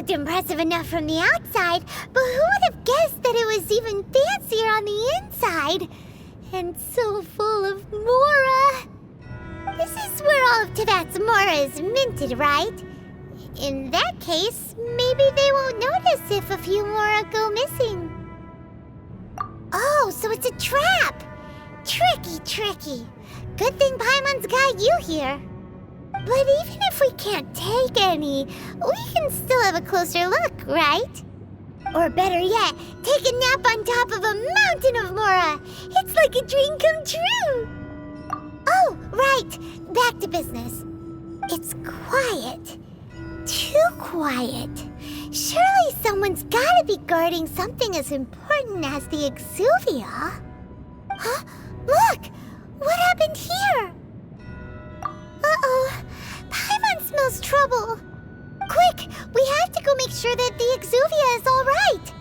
looked impressive enough from the outside, but who would have guessed that it was even fancier on the inside? And so full of Mora. This is where all of Teyvat's Mora is minted, right? In that case, maybe they won't notice if a few Mora go missing. Oh, so it's a trap! Tricky. Good thing Paimon's got you here. But even if we can't take any, we can still have a closer look, right? Or better yet, take a nap on top of a mountain of Mora. It's like a dream come true. Oh, right. Back to business. It's quiet. Too quiet. Surely someone's gotta be guarding something as important as the Exuvia. Huh? Look! What happened here? Uh-oh. Paimon smells trouble. Quick! We have to go make sure that the Exuvia is all right.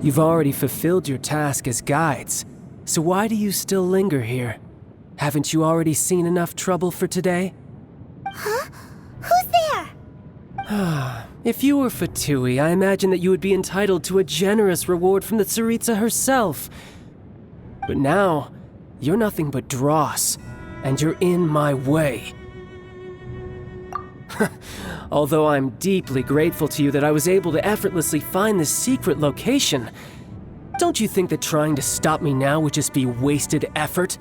You've already fulfilled your task as guides, so why do you still linger here? Haven't you already seen enough trouble for today? Huh? Who's there? If you were Fatui, I imagine that you would be entitled to a generous reward from the Tsaritsa herself. But now, you're nothing but dross, and you're in my way. Although I'm deeply grateful to you that I was able to effortlessly find this secret location, don't you think that trying to stop me now would just be wasted effort?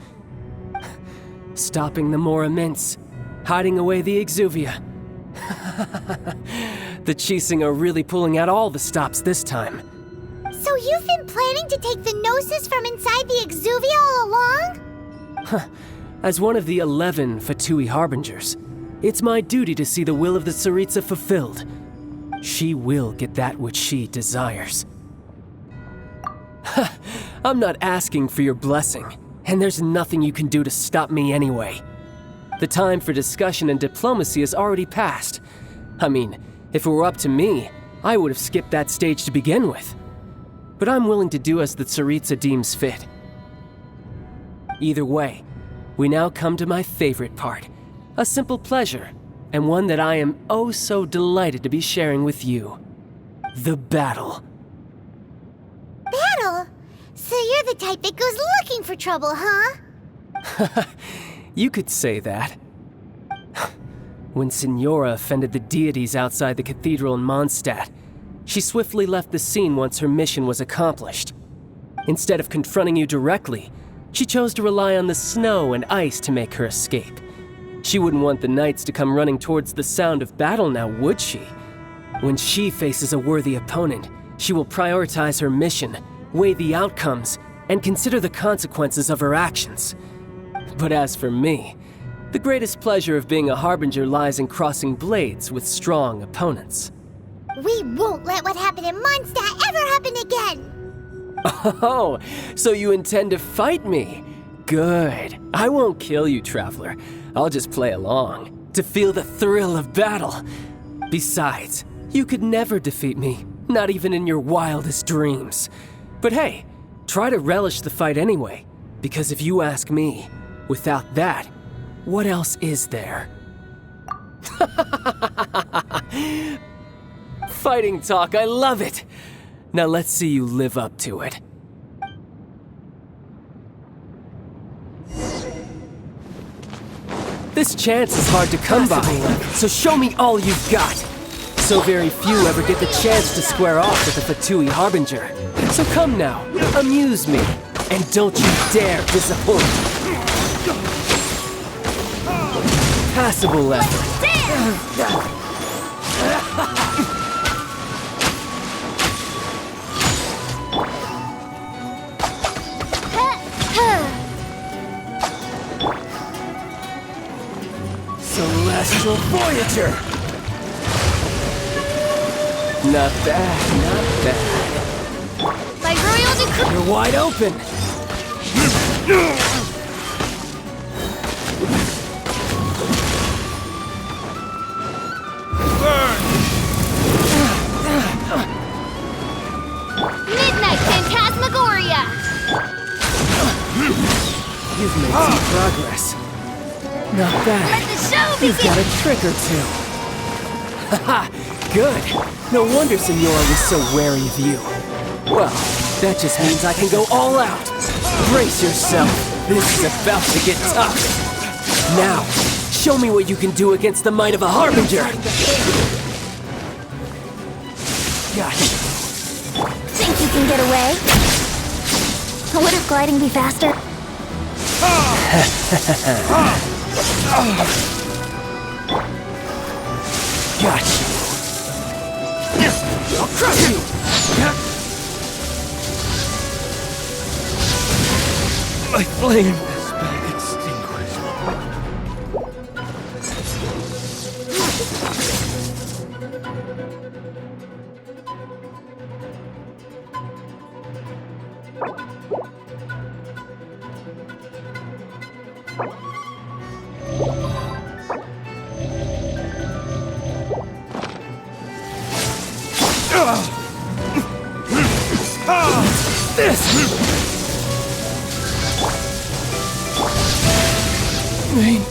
Stopping the Mora Mints, hiding away the Exuvia. The Chising are really pulling out all the stops this time. So you've been planning to take the Gnosis from inside the Exuvia all along? As one of the 11 Fatui Harbingers, it's my duty to see the will of the Tsaritsa fulfilled. She will get that which she desires. I'm not asking for your blessing, and there's nothing you can do to stop me anyway. The time for discussion and diplomacy has already passed. I mean, if it were up to me, I would have skipped that stage to begin with. But I'm willing to do as the Tsaritsa deems fit. Either way, we now come to my favorite part. A simple pleasure, and one that I am oh so delighted to be sharing with you. The battle. Battle? So you're the type that goes looking for trouble, huh? You could say that. When Signora offended the deities outside the cathedral in Mondstadt, she swiftly left the scene once her mission was accomplished. Instead of confronting you directly, she chose to rely on the snow and ice to make her escape. She wouldn't want the knights to come running towards the sound of battle now, would she? When she faces a worthy opponent, she will prioritize her mission, weigh the outcomes, and consider the consequences of her actions. But as for me, the greatest pleasure of being a Harbinger lies in crossing blades with strong opponents. We won't let what happened in Mondstadt ever happen again! Oh, so you intend to fight me? Good. I won't kill you, Traveler. I'll just play along, to feel the thrill of battle. Besides, you could never defeat me, not even in your wildest dreams. But hey, try to relish the fight anyway, because if you ask me, without that, what else is there? Fighting talk, I love it! Now let's see you live up to it. This chance is hard to come by, so show me all you've got. So very few ever get the chance to square off with the Fatui Harbinger. So come now, amuse me, and don't you dare disappoint. Passable effort. Celestial Voyager! Not bad, not bad. By royal decree! You're wide open! Huh? made some progress. Not bad. Let the show You've begin! got a trick or two. Haha, good. No wonder Signora was so wary of you. Well, that just means I can go all out. Brace yourself. This is about to get tough. Now, show me what you can do against the might of a Harbinger. Gotcha. Think you can get away? Wouldn't gliding be faster? Gotcha. I'll crush you! My flame has been extinguished. Mein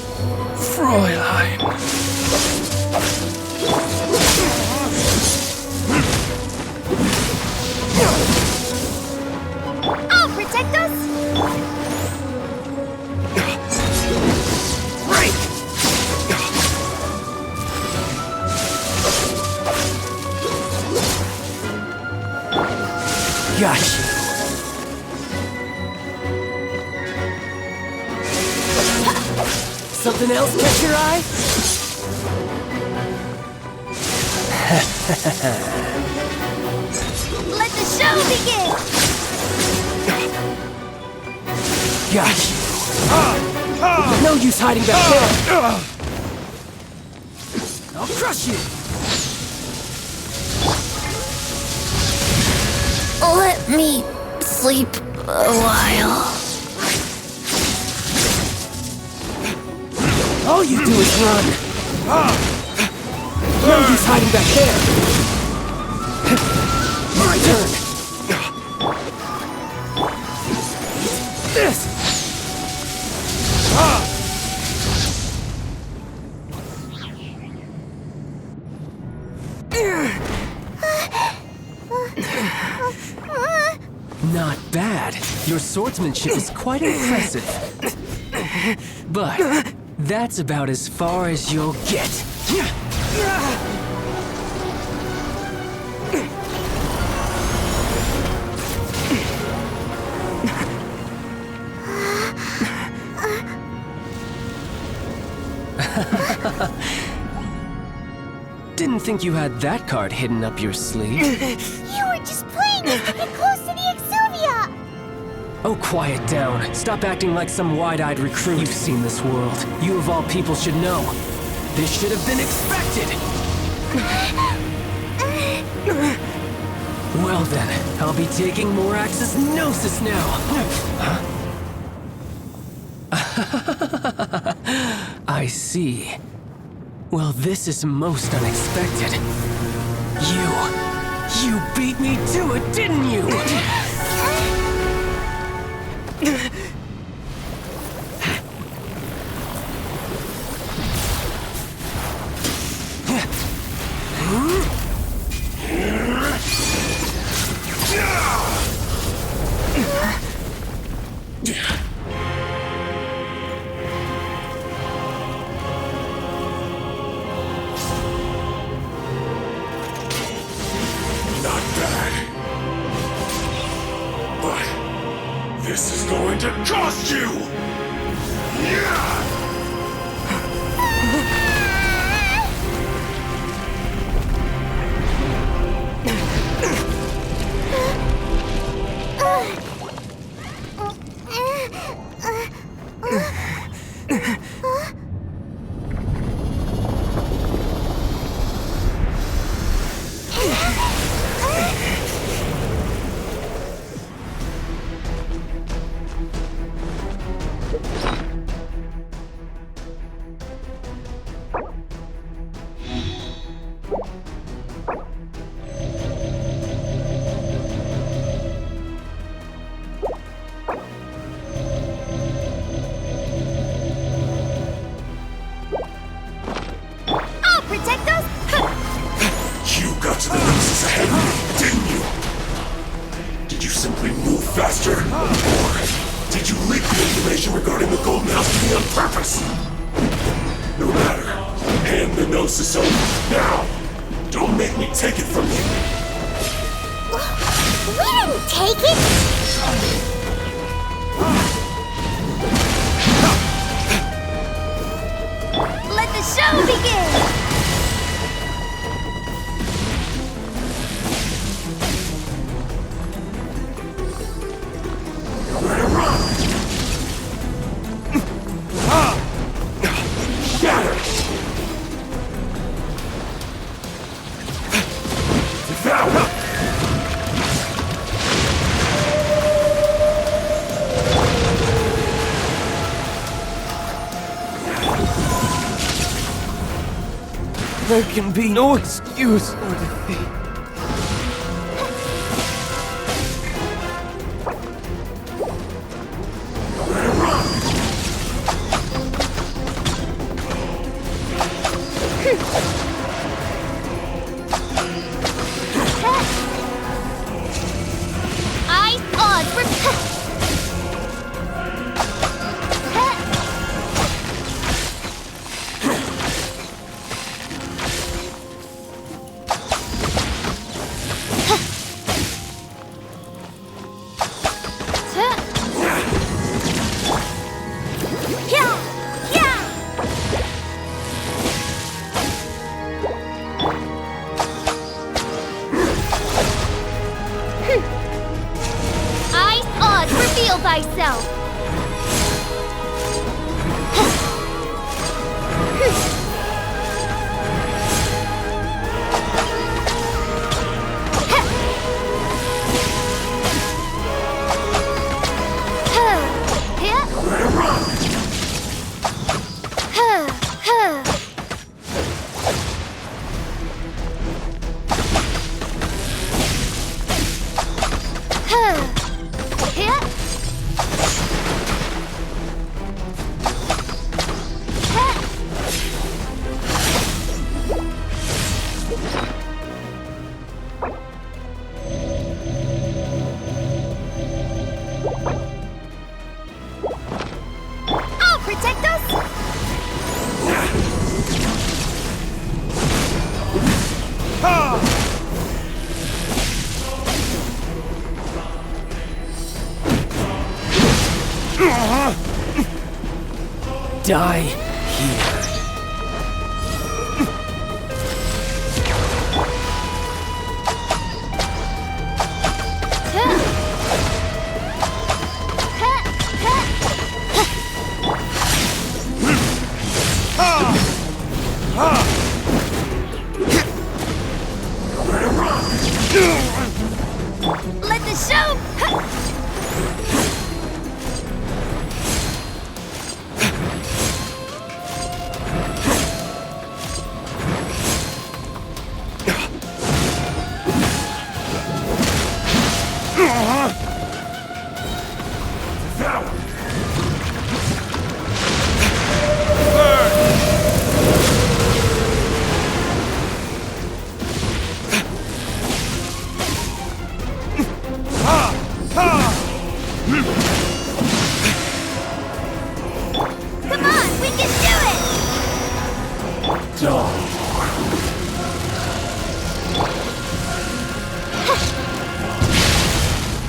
Fräulein. I'll protect us! Break! Gotcha. Something else catch your eye? Let the show begin! Gotcha. No use hiding back there. I'll crush you. Let me sleep a while. All you do is run. No use hiding back there. My turn. This. Not bad. Your swordsmanship is quite impressive. But that's about as far as you'll get. Didn't think you had that card hidden up your sleeve. You were just playing just to get close to the Exuvia! Oh, quiet down. Stop acting like some wide-eyed recruit. You've seen this world. You of all people should know. This should have been expected! Well then, I'll be taking Morax's Gnosis now! I see. Well, this is most unexpected. You beat me to it, didn't you? Not bad. But this is going to cost you! Yeah! on purpose! No matter, hand the Gnosis over now! Don't make me take it from you! We didn't take it! Let the show begin! There can be no excuse or defeat. Thyself. Die here. Let the show.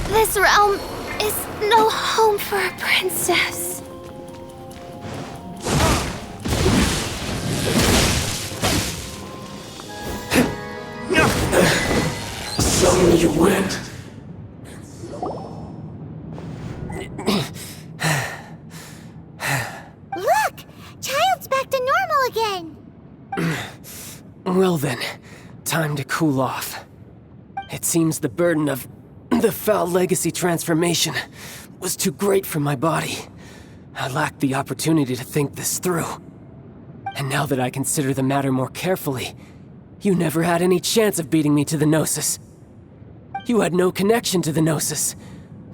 This realm is no home for a princess. So you went. Look! Childe's back to normal again! Well then, time to cool off. It seems the burden of the foul legacy transformation was too great for my body. I lacked the opportunity to think this through. And now that I consider the matter more carefully, you never had any chance of beating me to the Gnosis. You had no connection to the Gnosis,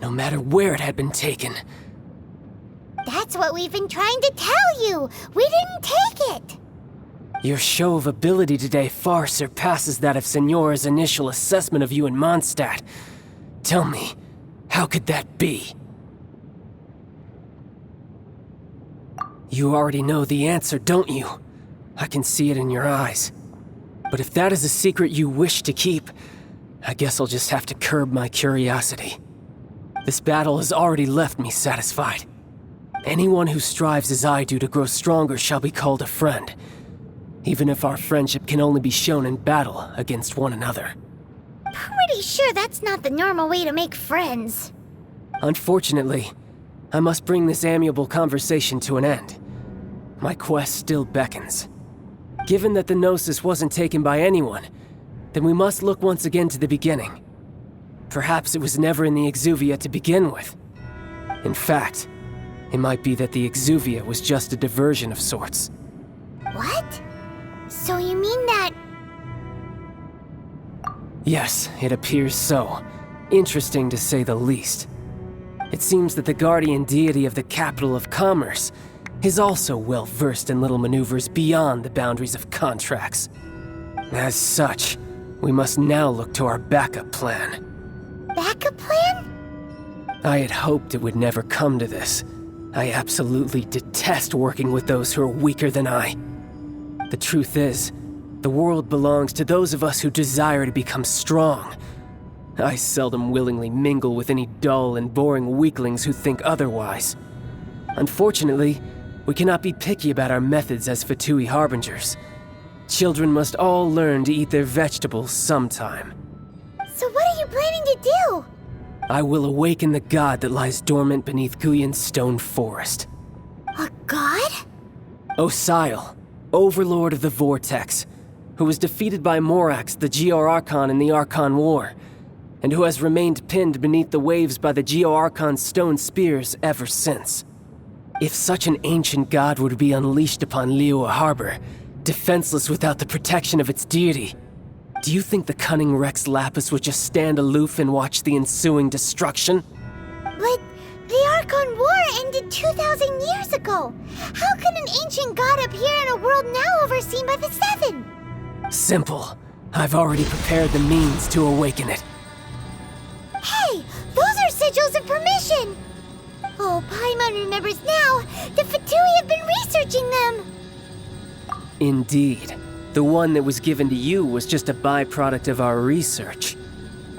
no matter where it had been taken. That's what we've been trying to tell you! We didn't take it! Your show of ability today far surpasses that of Signora's initial assessment of you in Mondstadt. Tell me, how could that be? You already know the answer, don't you? I can see it in your eyes. But if that is a secret you wish to keep, I guess I'll just have to curb my curiosity. This battle has already left me satisfied. Anyone who strives as I do to grow stronger shall be called a friend, even if our friendship can only be shown in battle against one another. Pretty sure that's not the normal way to make friends. Unfortunately, I must bring this amiable conversation to an end. My quest still beckons. Given that the Gnosis wasn't taken by anyone, then we must look once again to the beginning. Perhaps it was never in the Exuvia to begin with. In fact, it might be that the Exuvia was just a diversion of sorts. What? So you mean that... Yes, it appears so. Interesting to say the least. It seems that the guardian deity of the capital of commerce is also well versed in little maneuvers beyond the boundaries of contracts. As such, we must now look to our backup plan. Backup plan? I had hoped it would never come to this. I absolutely detest working with those who are weaker than I. The truth is, the world belongs to those of us who desire to become strong. I seldom willingly mingle with any dull and boring weaklings who think otherwise. Unfortunately, we cannot be picky about our methods as Fatui Harbingers. Children must all learn to eat their vegetables sometime. So what are you planning to do? I will awaken the god that lies dormant beneath Guyon's stone forest. A god? Osial, overlord of the Vortex, who was defeated by Morax, the Geo-Archon in the Archon War, and who has remained pinned beneath the waves by the Geo-Archon's stone spears ever since. If such an ancient god would be unleashed upon Liyue Harbor, defenseless without the protection of its deity, do you think the cunning Rex Lapis would just stand aloof and watch the ensuing destruction? But the Archon War ended 2,000 years ago. How can an ancient god appear in a world now overseen by the Seven? Simple. I've already prepared the means to awaken it. Hey, those are sigils of permission! Oh, Paimon remembers now. The Fatui have been researching them. Indeed. The one that was given to you was just a byproduct of our research.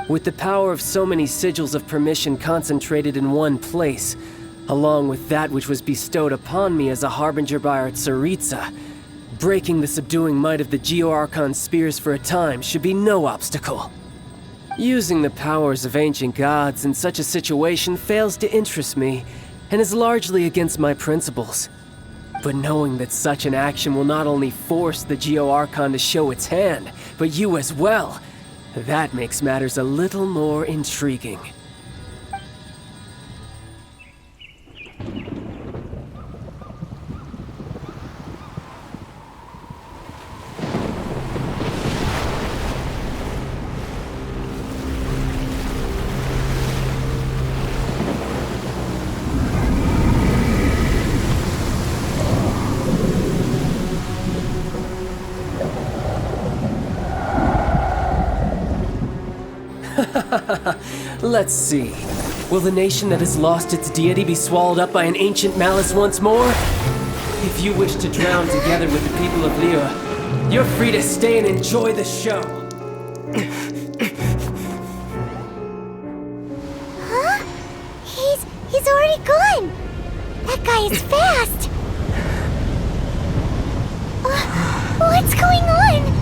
With the power of so many sigils of permission concentrated in one place, along with that which was bestowed upon me as a harbinger by our Tsaritsa, breaking the subduing might of the Geo-Archon spears for a time should be no obstacle. Using the powers of ancient gods in such a situation fails to interest me, and is largely against my principles. But knowing that such an action will not only force the Geo-Archon to show its hand, but you as well, that makes matters a little more intriguing. Let's see. Will the nation that has lost its deity be swallowed up by an ancient malice once more? If you wish to drown together with the people of Liyue, you're free to stay and enjoy the show. Huh? He's already gone. That guy is fast. What's going on?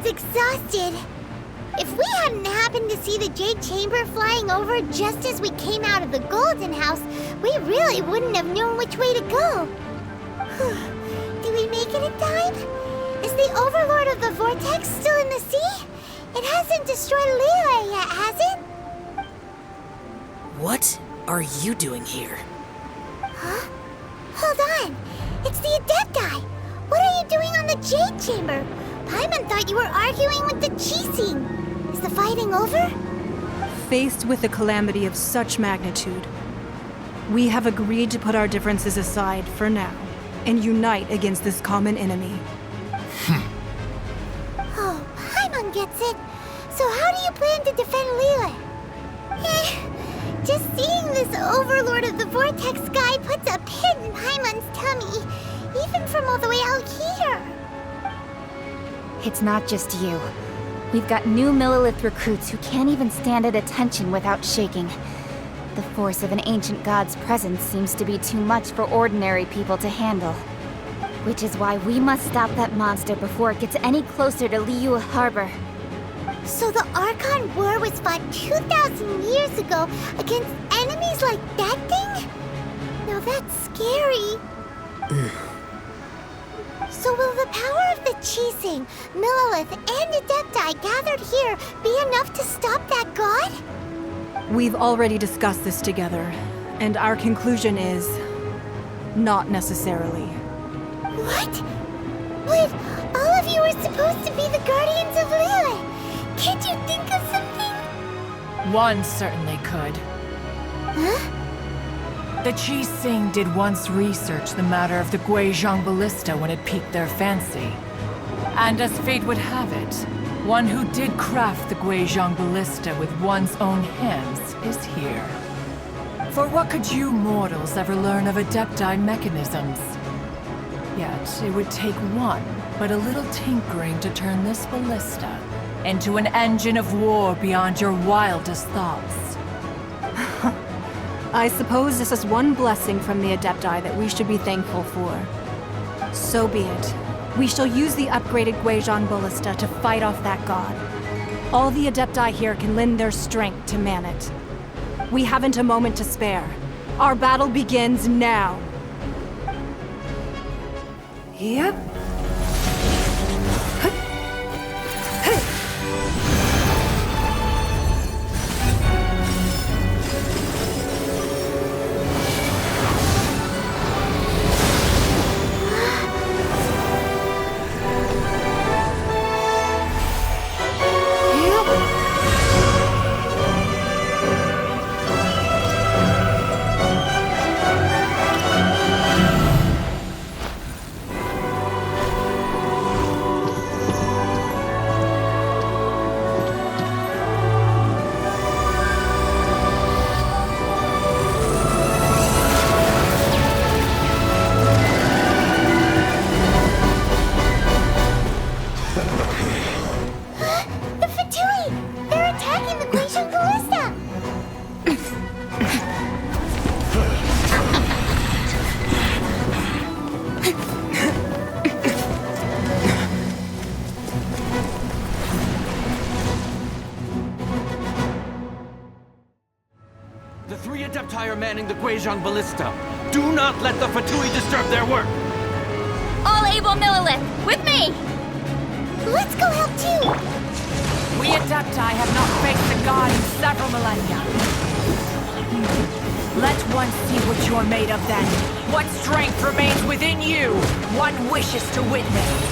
Exhausted. If we hadn't happened to see the Jade Chamber flying over just as we came out of the Golden House, we really wouldn't have known which way to go. Do we make it in time? Is the Overlord of the Vortex still in the sea? It hasn't destroyed Liyue yet, has it? What are you doing here? Huh? Hold on. It's the Adepti. What are you doing on the Jade Chamber? Paimon thought you were arguing with the Chising. Is the fighting over? Faced with a calamity of such magnitude, we have agreed to put our differences aside for now and unite against this common enemy. Oh, Paimon gets it. So how do you plan to defend Liyue? Just seeing this Overlord of the Vortex guy puts a pit in Paimon's tummy, even from all the way out here. It's not just you. We've got new Millelith recruits who can't even stand at attention without shaking. The force of an ancient god's presence seems to be too much for ordinary people to handle. Which is why we must stop that monster before it gets any closer to Liyue Harbor. So the Archon War was fought 2,000 years ago against enemies like that thing? Now that's scary. So will the power of the Chising, Millelith, and Adepti gathered here be enough to stop that god? We've already discussed this together, and our conclusion is... not necessarily. What? But all of you are supposed to be the guardians of Liyue. Can't you think of something? One certainly could. Huh? The Chising did once research the matter of the Guizhong Ballista when it piqued their fancy. And as fate would have it, one who did craft the Guizhong Ballista with one's own hands is here. For what could you mortals ever learn of Adepti mechanisms? Yet, it would take one, but a little tinkering to turn this ballista into an engine of war beyond your wildest thoughts. I suppose this is one blessing from the Adepti that we should be thankful for. So be it. We shall use the upgraded Guizhong Ballista to fight off that god. All the Adepti here can lend their strength to man it. We haven't a moment to spare. Our battle begins now. Yep. The three Adepti are manning the Guizhong Ballista. Do not let the Fatui disturb their work! All able Millelith, with me! Let's go help too! We Adepti have not faced the god in several millennia. Let one see what you're made of then. What strength remains within you, one wishes to witness.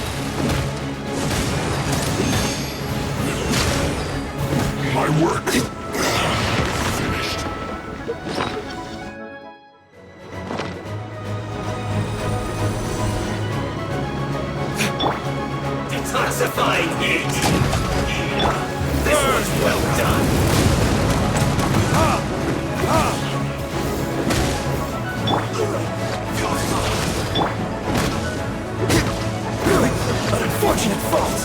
My work. Detoxifying heat! This was well done! An unfortunate fault.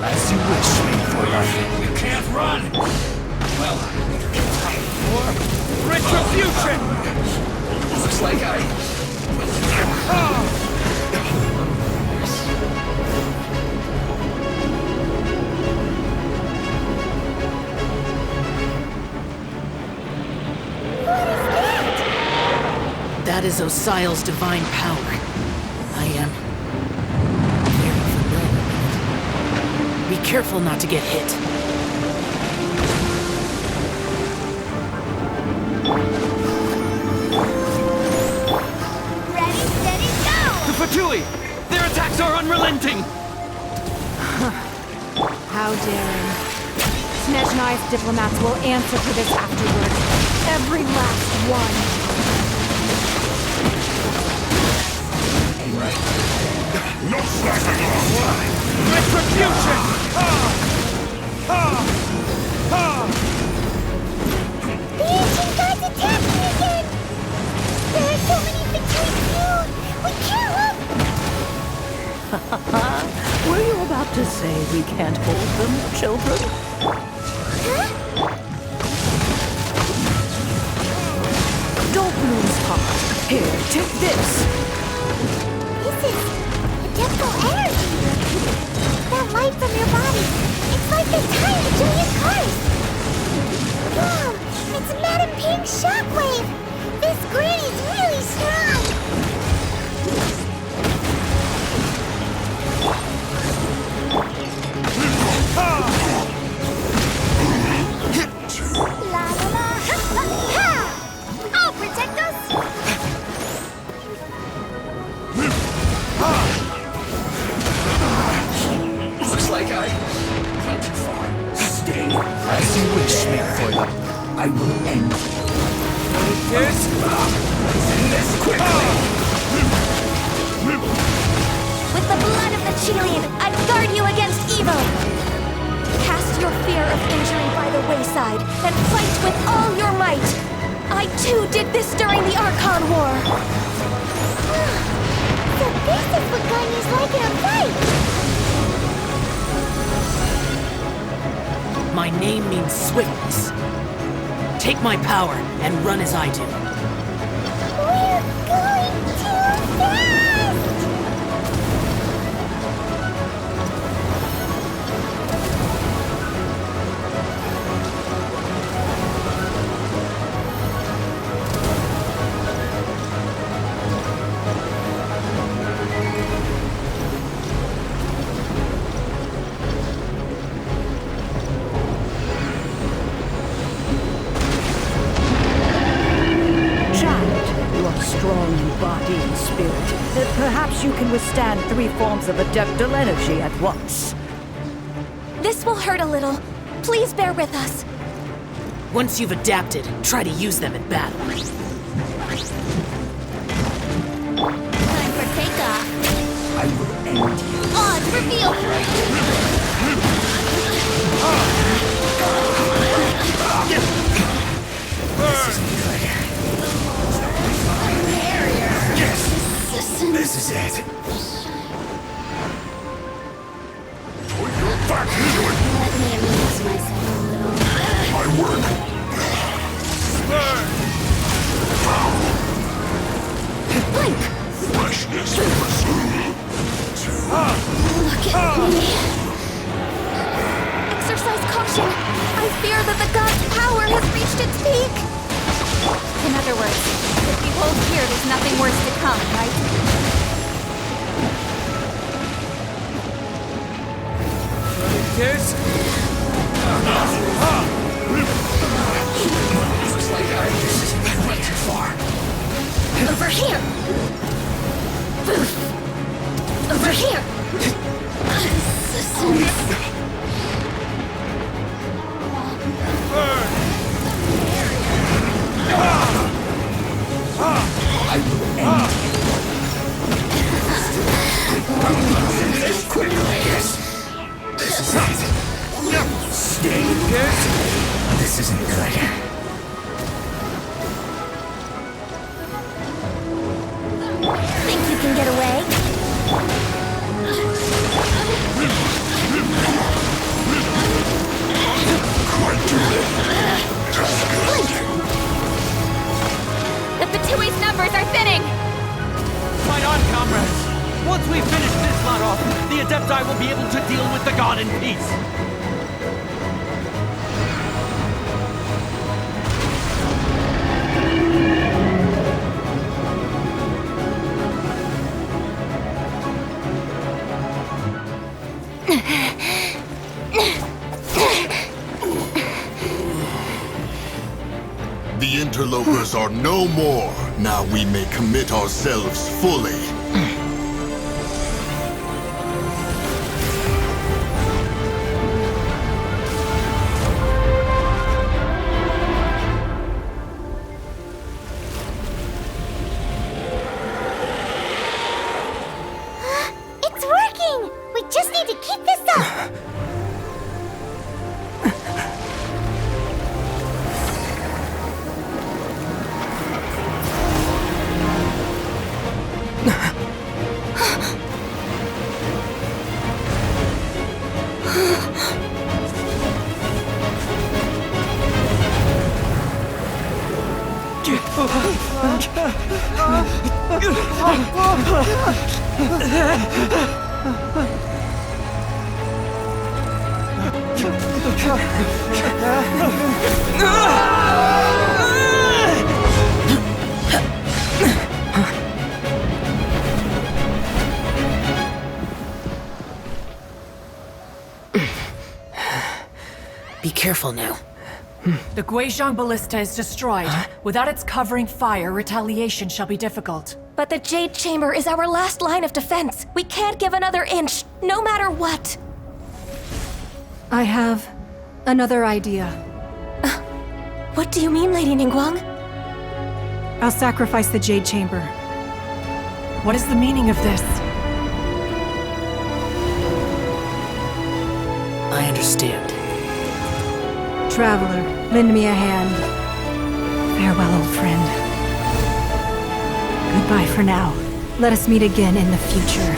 As you wish, Maidforlight. You can't run! Well, time for Retribution! looks like That is Osial's divine power. I am very familiar with it. Be careful not to get hit. Their attacks are unrelenting! How daring. Snezhnai's diplomats will answer for this afterward. Every last one. No slacking off! Retribution! The ancient gods attacking again! There are so many between you! We can't look! Were you about to say we can't hold them, children? Huh? Don't lose heart. Here, take this. This is adeptal energy! That light from your body, it's like the tiny Julian cars! Wow, it's Madame Pink's shockwave! This granny's really strong! La la la! Ha ha ha! I'll protect us! Looks like I went too far. Stay as you wish, Mary. I will end you. Let's end this quickly. With the blood of the Childe, I guard you against evil! Cast your fear of injury by the wayside, and fight with all your might! I too did this during the Archon War! So this is what Ganya's like in a fight! My name means swiftness. Take my power and run as I do. We're going too fast! Strong in body and spirit. Perhaps you can withstand 3 forms of adeptal energy at once. This will hurt a little. Please bear with us. Once you've adapted, try to use them in battle. Time for takeoff. I will end you. On reveal! This isn't good. Yes! This is it. Back into it! Let me amuse myself a little. My work! Blink! Freshness pursued. Look at me. Exercise caution. I fear that the god's power has reached its peak. In other words, if we hold here, there's nothing worse to come, right? This? Looks like I went too far. Over here. Over here. I will end you. This quickly, yes. This is it. Stay here. This isn't good. Think you can get away? The Fatui's numbers are thinning! Fight on, comrades! Once we finish this lot off, the Adepti will be able to deal with the god in peace! The interlopers are no more. Now we may commit ourselves fully. need to keep this up! Be careful now. The Guizhong Ballista is destroyed. Without its covering fire, retaliation shall be difficult. But the Jade Chamber is our last line of defense. We can't give another inch, no matter what. I have another idea. What do you mean, Lady Ningguang? I'll sacrifice the Jade Chamber. What is the meaning of this? I understand. Traveler, lend me a hand. Farewell, old friend. Goodbye for now. Let us meet again in the future.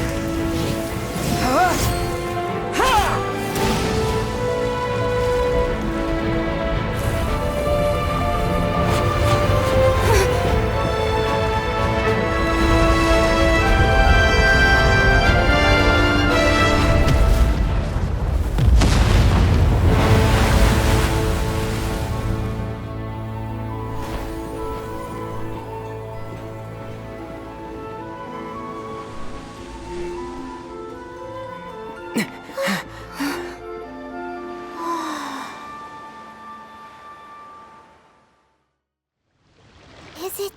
Is it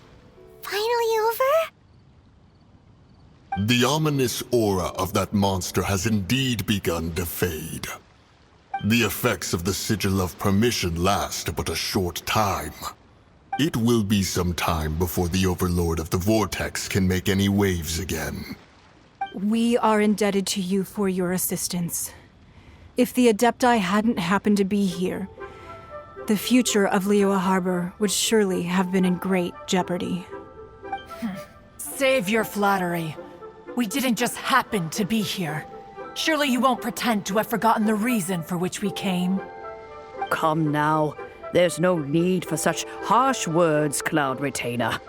finally over? The ominous aura of that monster has indeed begun to fade. The effects of the Sigil of Permission last but a short time. It will be some time before the Overlord of the Vortex can make any waves again. We are indebted to you for your assistance. If the Adepti hadn't happened to be here, the future of Liyue Harbor would surely have been in great jeopardy. Save your flattery. We didn't just happen to be here. Surely you won't pretend to have forgotten the reason for which we came. Come now. There's no need for such harsh words, Cloud Retainer.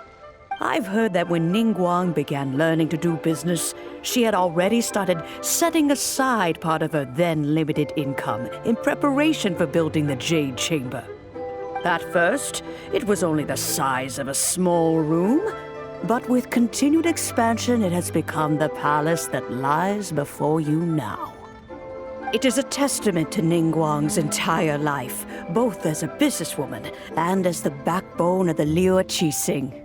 I've heard that when Ningguang began learning to do business, she had already started setting aside part of her then limited income in preparation for building the Jade Chamber. At first, it was only the size of a small room, but with continued expansion, it has become the palace that lies before you now. It is a testament to Ningguang's entire life, both as a businesswoman and as the backbone of the Liyue Qixing.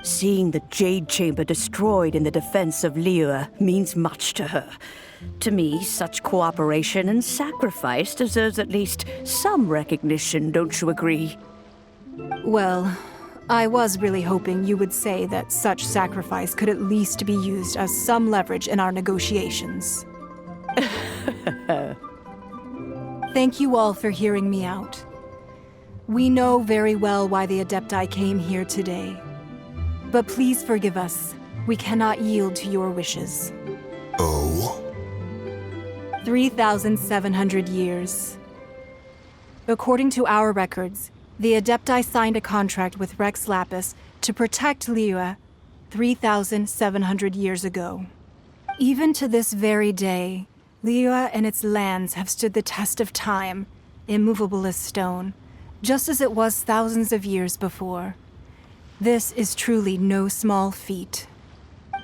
Seeing the Jade Chamber destroyed in the defense of Liyue means much to her. To me, such cooperation and sacrifice deserves at least some recognition, don't you agree? Well, I was really hoping you would say that such sacrifice could at least be used as some leverage in our negotiations. Thank you all for hearing me out. We know very well why the Adepti came here today. But please forgive us. We cannot yield to your wishes. Oh? 3,700 years. According to our records, the Adepti signed a contract with Rex Lapis to protect Liyue 3,700 years ago. Even to this very day, Liyue and its lands have stood the test of time, immovable as stone, just as it was thousands of years before. This is truly no small feat.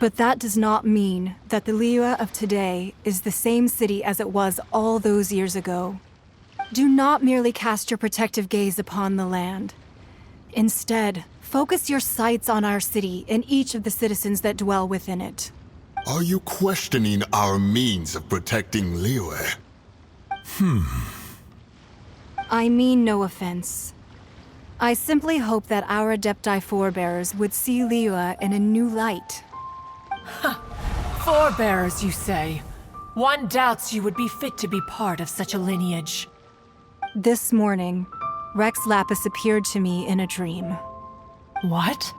But that does not mean that the Liyue of today is the same city as it was all those years ago. Do not merely cast your protective gaze upon the land. Instead, focus your sights on our city and each of the citizens that dwell within it. Are you questioning our means of protecting Liyue? I mean no offense. I simply hope that our Adepti forebears would see Liyue in a new light. Forebearers, you say? One doubts you would be fit to be part of such a lineage. This morning, Rex Lapis appeared to me in a dream. What?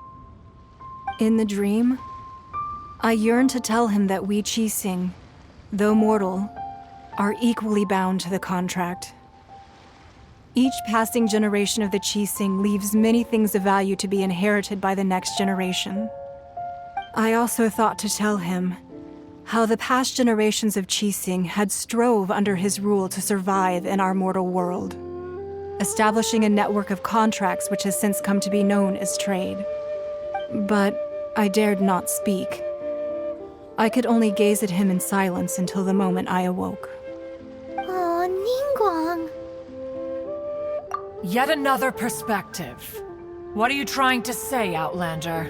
In the dream, I yearned to tell him that we Qixing, though mortal, are equally bound to the contract. Each passing generation of the Qixing leaves many things of value to be inherited by the next generation. I also thought to tell him how the past generations of Qixing had strove under his rule to survive in our mortal world, establishing a network of contracts which has since come to be known as trade. But I dared not speak. I could only gaze at him in silence until the moment I awoke. Oh, Ningguang. Yet another perspective. What are you trying to say, Outlander?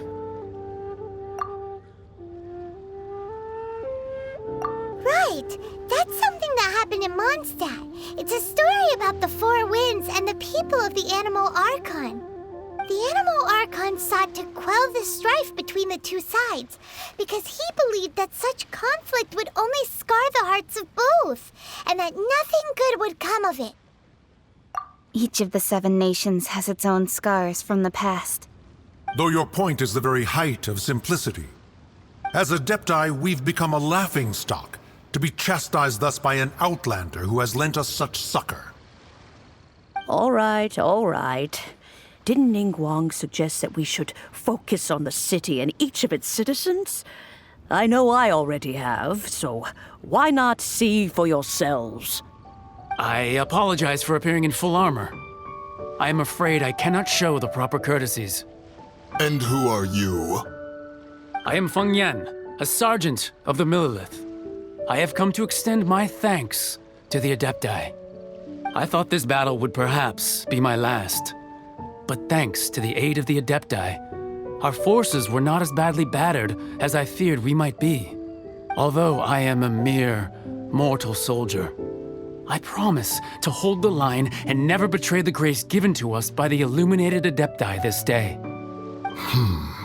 Right! That's something that happened in Mondstadt. It's a story about the Four Winds and the people of the Animal Archon. The Animal Archon sought to quell the strife between the two sides, because he believed that such conflict would only scar the hearts of both, and that nothing good would come of it. Each of the 7 nations has its own scars from the past. Though your point is the very height of simplicity. As Adepti, we've become a laughingstock, to be chastised thus by an outlander who has lent us such succor. All right, all right. Didn't Ningguang suggest that we should focus on the city and each of its citizens? I know I already have, so why not see for yourselves? I apologize for appearing in full armor. I am afraid I cannot show the proper courtesies. And who are you? I am Feng Yan, a sergeant of the Millilith. I have come to extend my thanks to the Adepti. I thought this battle would perhaps be my last. But thanks to the aid of the Adepti, our forces were not as badly battered as I feared we might be. Although I am a mere mortal soldier, I promise to hold the line and never betray the grace given to us by the illuminated Adepti this day. Huh?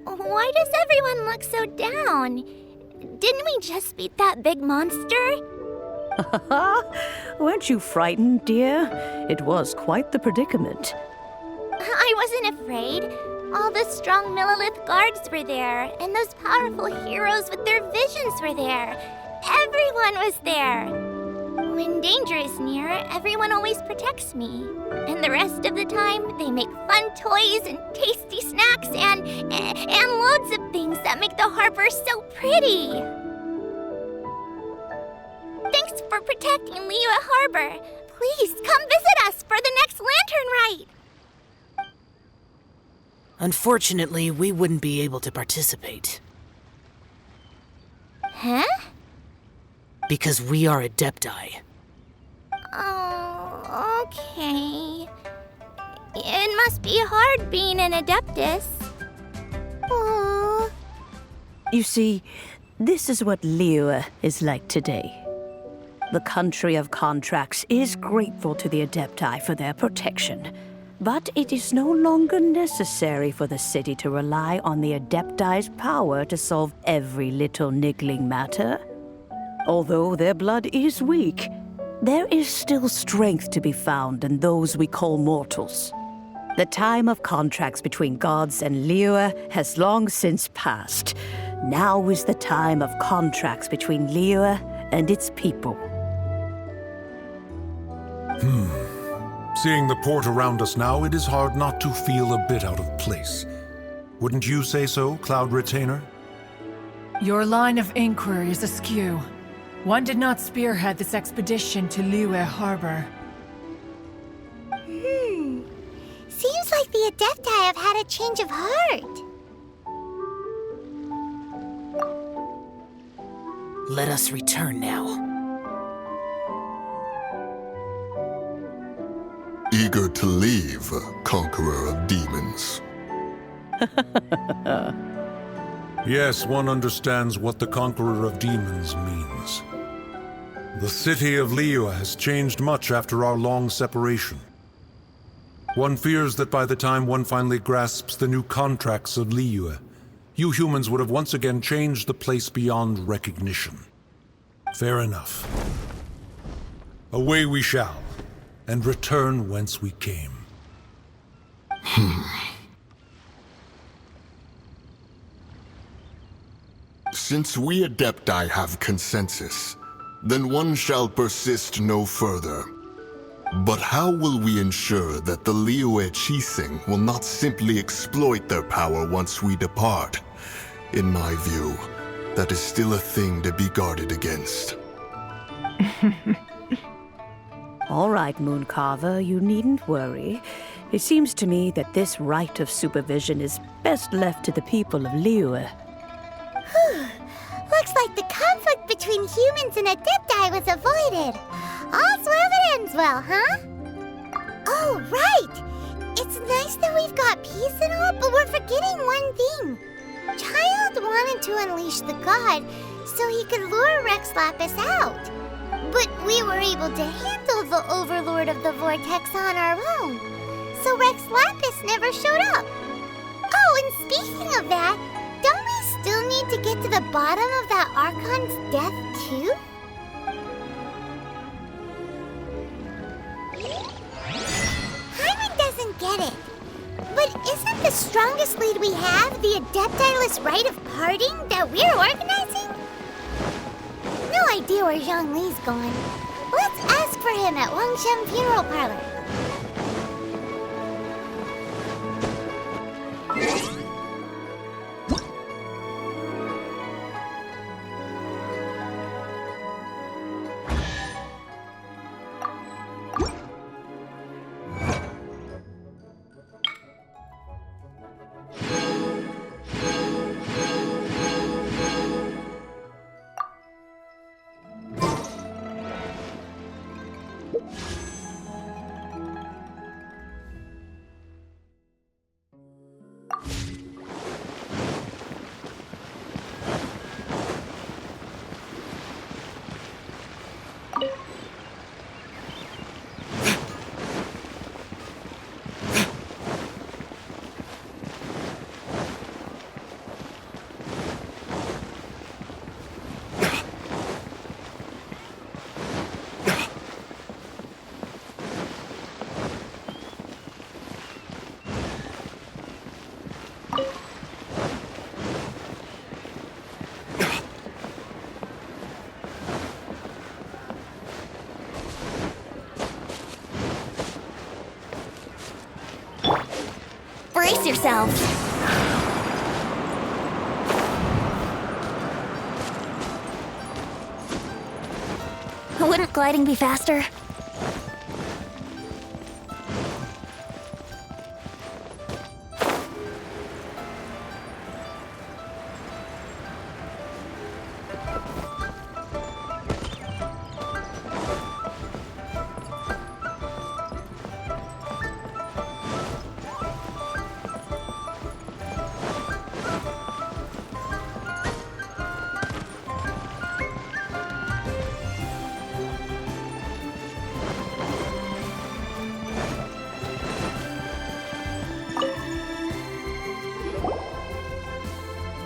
Why does everyone look so down? Didn't we just beat that big monster? Weren't you frightened, dear? It was quite the predicament. I wasn't afraid. All the strong Millilith guards were there, and those powerful heroes with their visions were there. Everyone was there. When danger is near, everyone always protects me. And the rest of the time, they make fun toys and tasty snacks and loads of things that make the harbor so pretty. Thanks for protecting Liyue Harbor. Please come visit us for the next lantern rite. Unfortunately, we wouldn't be able to participate. Huh? Because we are Adepti. Oh, okay. It must be hard being an Adeptus. Aww. You see, this is what Liyue is like today. The country of contracts is grateful to the Adepti for their protection, but it is no longer necessary for the city to rely on the Adepti's power to solve every little niggling matter. Although their blood is weak, there is still strength to be found in those we call mortals. The time of contracts between gods and Liyue has long since passed. Now is the time of contracts between Liyue and its people. Seeing the port around us now, it is hard not to feel a bit out of place. Wouldn't you say so, Cloud Retainer? Your line of inquiry is askew. One did not spearhead this expedition to Liyue Harbor. Seems like the Adepti have had a change of heart. Let us return now. Eager to leave, Conqueror of Demons. Yes, one understands what the Conqueror of Demons means. The city of Liyue has changed much after our long separation. One fears that by the time one finally grasps the new contracts of Liyue, you humans would have once again changed the place beyond recognition. Fair enough. Away we shall, and return whence we came. Since we Adepti have consensus, then one shall persist no further. But how will we ensure that the Liyue Qixing will not simply exploit their power once we depart? In my view, that is still a thing to be guarded against. All right, Mooncarver, you needn't worry. It seems to me that this right of supervision is best left to the people of Liyue. Looks like the conflict between humans and Adepti was avoided. All's well that ends well, huh? Oh, right! It's nice that we've got peace and all, but we're forgetting one thing. Childe wanted to unleash the god so he could lure Rex Lapis out. But we were able to handle the Overlord of the Vortex on our own, so Rex Lapis never showed up. Oh, and speaking of that, don't we still need to get to the bottom of that Archon's death, too? Hyman doesn't get it. But isn't the strongest lead we have the Adepti-less Rite of Parting that we're organizing? No idea where Zhongli's gone. Let's ask for him at Wangshen Funeral Parlor. Brace yourselves. Wouldn't gliding be faster?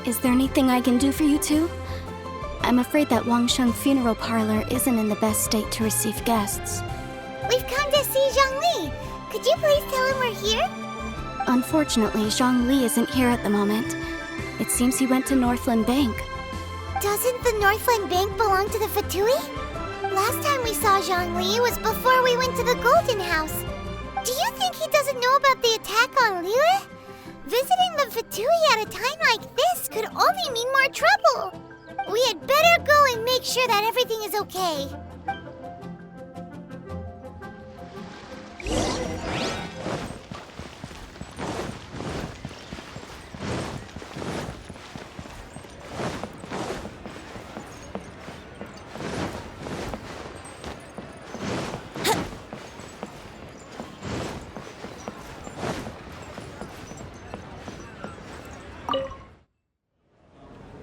Is there anything I can do for you two? I'm afraid that Wangshen Funeral Parlor isn't in the best state to receive guests. We've come to see Zhongli. Could you please tell him we're here? Unfortunately, Zhongli isn't here at the moment. It seems he went to Northland Bank. Doesn't the Northland Bank belong to the Fatui? Last time we saw Zhongli was before we went to the Golden House. Do you think he doesn't know about the attack on Liyue? Visiting the Fatui at a time like this could only mean more trouble. We had better go and make sure that everything is okay.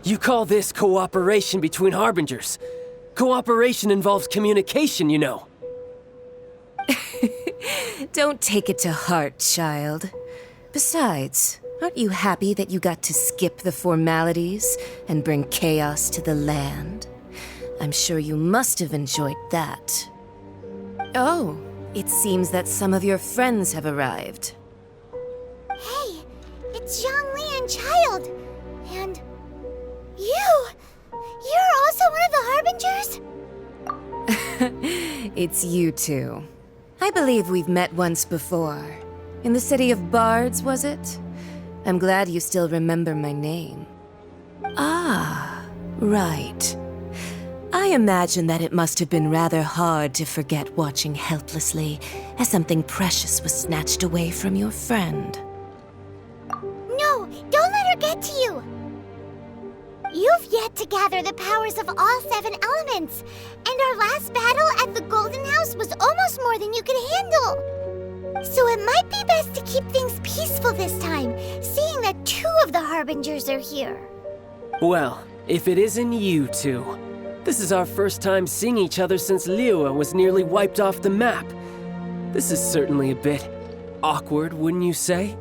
You call this cooperation between Harbingers? Cooperation involves communication, you know. Don't take it to heart, child. Besides, Aren't you happy that you got to skip the formalities and bring chaos to the land? I'm sure you must have enjoyed that. Oh, it seems that some of your friends have arrived. Hey, it's Zhongli and Childe. And you! You're also one of the Harbingers? It's you two. I believe we've met once before. In the City of Bards, was it? I'm glad you still remember my name. Ah, right. I imagine that it must have been rather hard to forget watching helplessly as something precious was snatched away from your friend. No, don't let her get to you! You've yet to gather the powers of all 7 elements, and our last battle at the Golden House was almost more than you could handle. So it might be best to keep things peaceful this time, seeing that 2 of the Harbingers are here. Well, if it isn't you two. This is our first time seeing each other since Liyue was nearly wiped off the map. This is certainly a bit awkward, wouldn't you say?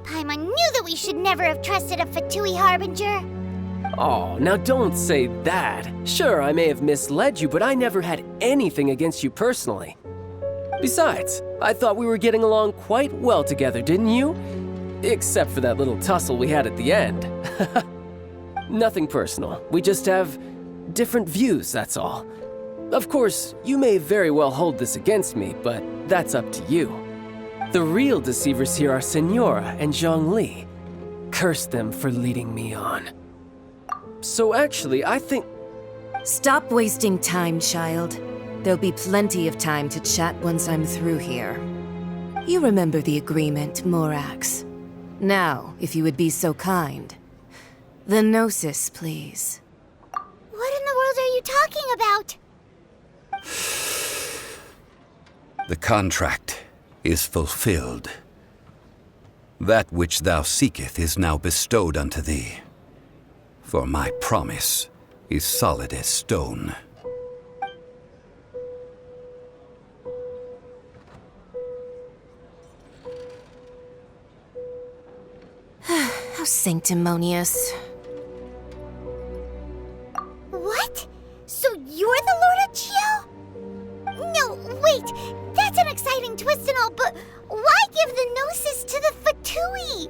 Paimon knew that we should never have trusted a Fatui Harbinger. Oh, now don't say that. Sure, I may have misled you, but I never had anything against you personally. Besides, I thought we were getting along quite well together, didn't you? Except for that little tussle we had at the end. Nothing personal. We just have different views, that's all. Of course, you may very well hold this against me, but that's up to you. The real deceivers here are Senora and Zhongli. Curse them for leading me on. So actually, I think... Stop wasting time, Childe. There'll be plenty of time to chat once I'm through here. You remember the agreement, Morax. Now, if you would be so kind. The Gnosis, please. What in the world are you talking about? The contract is fulfilled. That which thou seeketh is now bestowed unto thee. For my promise is solid as stone. How sanctimonious. What? So you're the Lord of Chiel? No, wait! That's an exciting twist and all, but why give the Gnosis to the Fatui?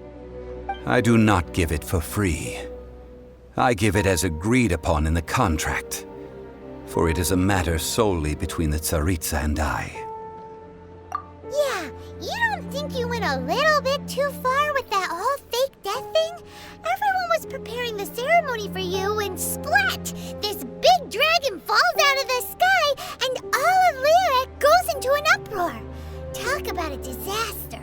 I do not give it for free. I give it as agreed upon in the contract, for it is a matter solely between the Tsaritsa and I. Yeah, you don't think you went a little bit too far with that whole fake death thing? Everyone was preparing the ceremony for you, and splat! This big dragon falls out of the sky, and all of Liyue goes into an uproar. Talk about a disaster.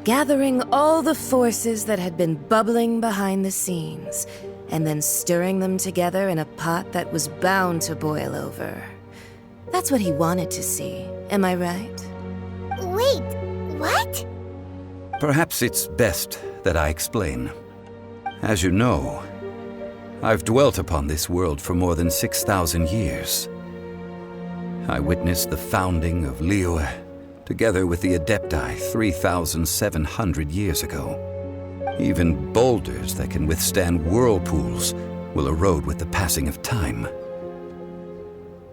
Gathering all the forces that had been bubbling behind the scenes, and then stirring them together in a pot that was bound to boil over. That's what he wanted to see, am I right? Wait, what? Perhaps it's best that I explain. As you know, I've dwelt upon this world for more than 6,000 years. I witnessed the founding of Liyue, together with the Adepti 3,700 years ago. Even boulders that can withstand whirlpools will erode with the passing of time.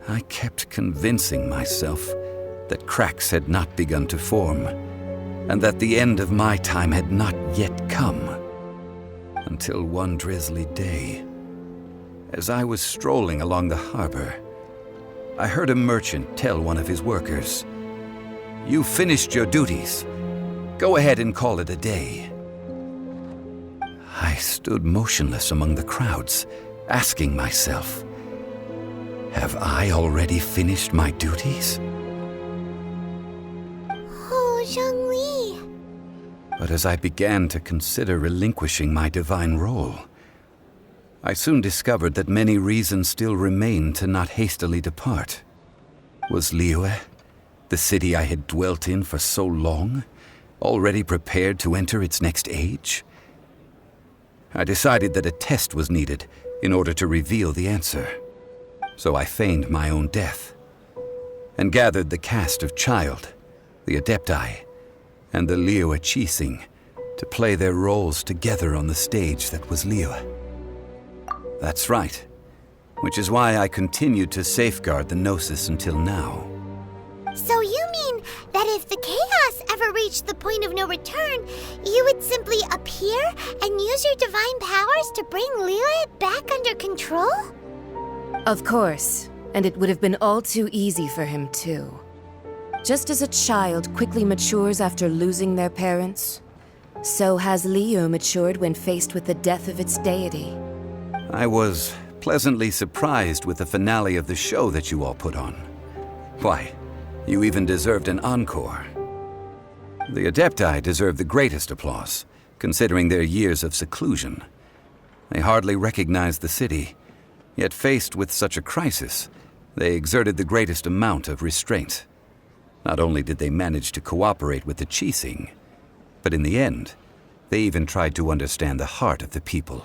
I kept convincing myself that cracks had not begun to form, and that the end of my time had not yet come. Until one drizzly day, as I was strolling along the harbor, I heard a merchant tell one of his workers, "You've finished your duties. Go ahead and call it a day." I stood motionless among the crowds, asking myself, have I already finished my duties? Oh, Zhongli. But as I began to consider relinquishing my divine role, I soon discovered that many reasons still remained to not hastily depart. Was Liyue, the city I had dwelt in for so long, already prepared to enter its next age? I decided that a test was needed in order to reveal the answer. So I feigned my own death, and gathered the cast of Childe, the Adepti, and the Liyue Qixing to play their roles together on the stage that was Liyue. That's right, which is why I continued to safeguard the Gnosis until now. So you mean that if the chaos ever reached the point of no return, you would simply appear and use your divine powers to bring Liyue back under control? Of course, and it would have been all too easy for him too. Just as a child quickly matures after losing their parents, so has Liyue matured when faced with the death of its deity. I was pleasantly surprised with the finale of the show that you all put on. Why, you even deserved an encore. The Adepti deserve the greatest applause, considering their years of seclusion. They hardly recognized the city, yet faced with such a crisis, they exerted the greatest amount of restraint. Not only did they manage to cooperate with the Qixing, but in the end, they even tried to understand the heart of the people.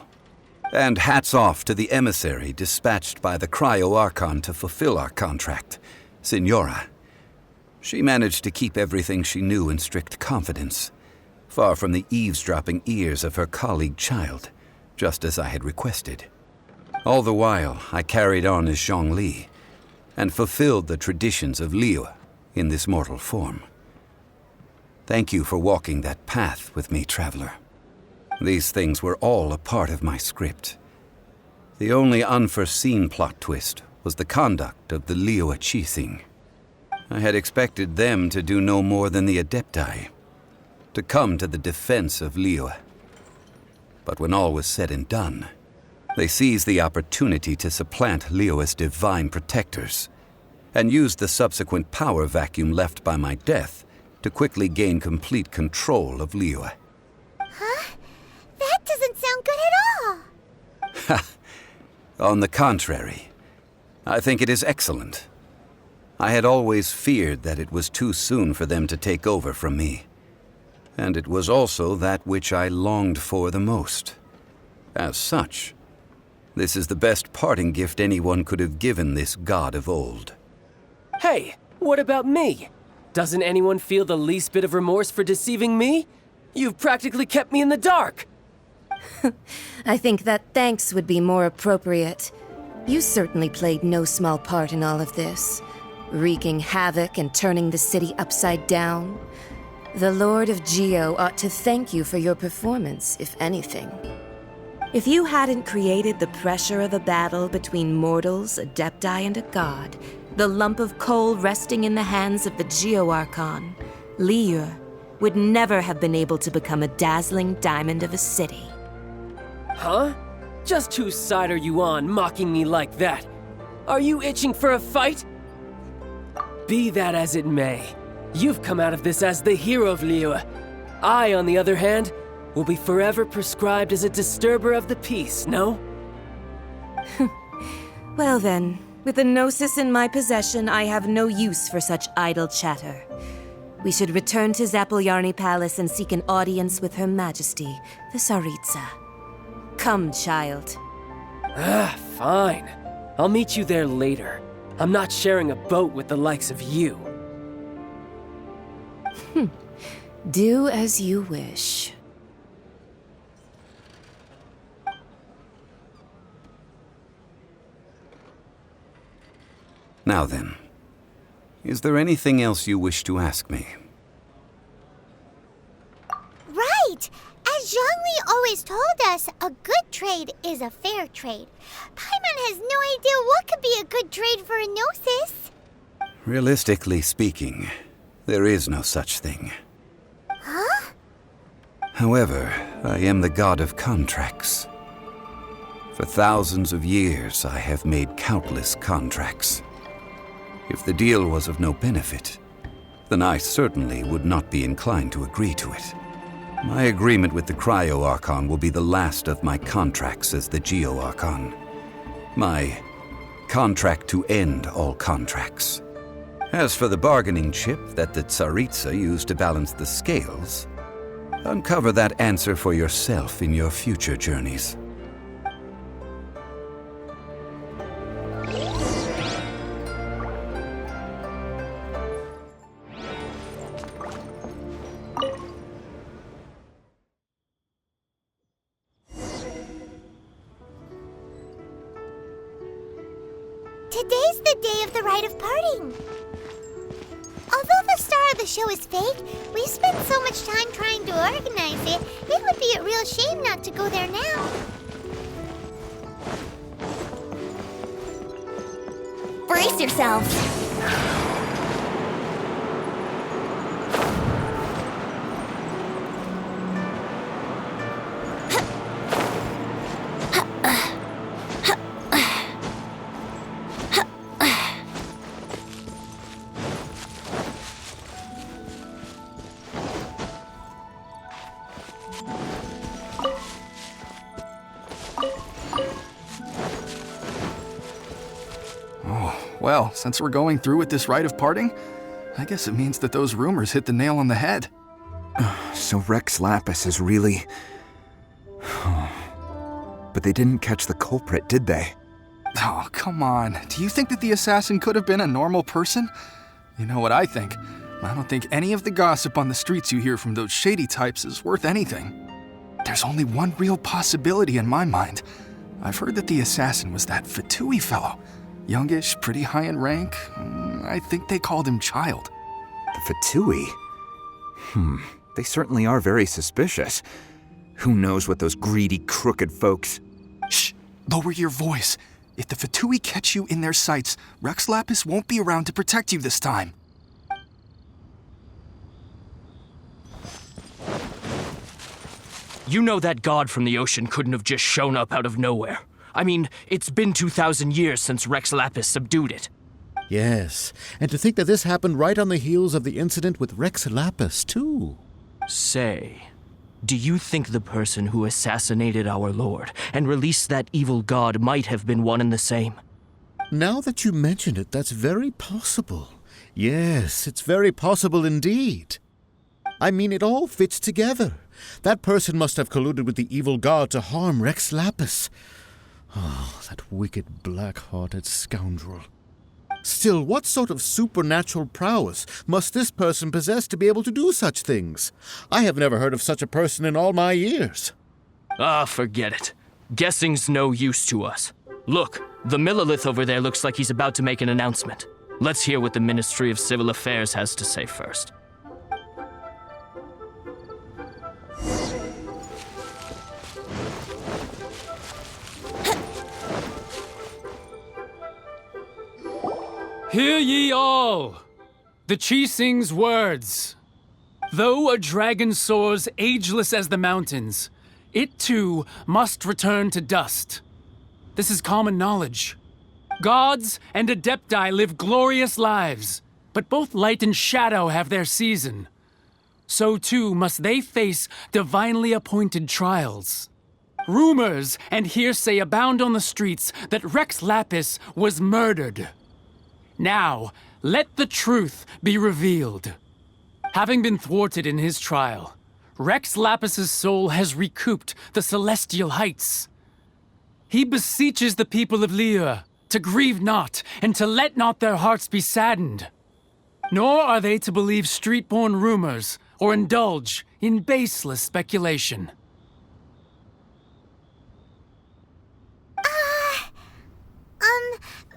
And hats off to the emissary dispatched by the cryo-archon to fulfill our contract, Signora. She managed to keep everything she knew in strict confidence, far from the eavesdropping ears of her colleague Childe, just as I had requested. All the while, I carried on as Zhongli, and fulfilled the traditions of Liyue in this mortal form. Thank you for walking that path with me, traveler. These things were all a part of my script. The only unforeseen plot twist was the conduct of the Liyue Qixing. I had expected them to do no more than the Adepti, to come to the defense of Liyue. But when all was said and done, they seized the opportunity to supplant Liyue's divine protectors, and used the subsequent power vacuum left by my death to quickly gain complete control of Liyue. Huh? That doesn't sound good at all! On the contrary, I think it is excellent. I had always feared that it was too soon for them to take over from me, and it was also that which I longed for the most. As such, this is the best parting gift anyone could have given this god of old. Hey, what about me? Doesn't anyone feel the least bit of remorse for deceiving me? You've practically kept me in the dark! I think that thanks would be more appropriate. You certainly played no small part in all of this, wreaking havoc and turning the city upside down. The Lord of Geo ought to thank you for your performance, if anything. If you hadn't created the pressure of a battle between mortals, Adepti, and a god, the lump of coal resting in the hands of the Geo-Archon, Liyue, would never have been able to become a dazzling diamond of a city. Huh? Just whose side are you on, mocking me like that? Are you itching for a fight? Be that as it may, you've come out of this as the hero of Liyue. I, on the other hand, will be forever prescribed as a disturber of the peace, no? Well then, with the Gnosis in my possession, I have no use for such idle chatter. We should return to Zapoljarny Palace and seek an audience with Her Majesty, the Tsaritsa. Come, child. Fine. I'll meet you there later. I'm not sharing a boat with the likes of you. Do as you wish. Now then, is there anything else you wish to ask me? Right! As Zhongli always told us, a good trade is a fair trade. Paimon has no idea what could be a good trade for a Gnosis. Realistically speaking, there is no such thing. Huh? However, I am the god of contracts. For thousands of years, I have made countless contracts. If the deal was of no benefit, then I certainly would not be inclined to agree to it. My agreement with the Cryo-Archon will be the last of my contracts as the Geo-Archon. My contract to end all contracts. As for the bargaining chip that the Tsaritsa used to balance the scales, uncover that answer for yourself in your future journeys. Today's the day of the Rite of Parting. Although the star of the show is fake, we've spent so much time trying to organize it, it would be a real shame not to go there now. Brace yourselves. Well, since we're going through with this Rite of Parting, I guess it means that those rumors hit the nail on the head. So Rex Lapis is really... But they didn't catch the culprit, did they? Oh, come on. Do you think that the assassin could have been a normal person? You know what I think. I don't think any of the gossip on the streets you hear from those shady types is worth anything. There's only one real possibility in my mind. I've heard that the assassin was that Fatui fellow. Youngish, pretty high in rank. I think they called him Childe. The Fatui? They certainly are very suspicious. Who knows what those greedy, crooked folks... Shh! Lower your voice. If the Fatui catch you in their sights, Rex Lapis won't be around to protect you this time. You know that god from the ocean couldn't have just shown up out of nowhere. I mean, it's been 2,000 years since Rex Lapis subdued it. Yes, and to think that this happened right on the heels of the incident with Rex Lapis, too. Say, do you think the person who assassinated our lord and released that evil god might have been one and the same? Now that you mention it, that's very possible. Yes, it's very possible indeed. I mean, it all fits together. That person must have colluded with the evil god to harm Rex Lapis. Oh, that wicked, black-hearted scoundrel. Still, what sort of supernatural prowess must this person possess to be able to do such things? I have never heard of such a person in all my years. Ah, forget it. Guessing's no use to us. Look, the Millilith over there looks like he's about to make an announcement. Let's hear what the Ministry of Civil Affairs has to say first. Hear ye all! The Qixing's words. Though a dragon soars ageless as the mountains, it too must return to dust. This is common knowledge. Gods and Adepti live glorious lives, but both light and shadow have their season. So too must they face divinely appointed trials. Rumors and hearsay abound on the streets that Rex Lapis was murdered. Now, let the truth be revealed. Having been thwarted in his trial, Rex Lapis's soul has recouped the celestial heights. He beseeches the people of Liyue to grieve not and to let not their hearts be saddened. Nor are they to believe street-born rumors or indulge in baseless speculation.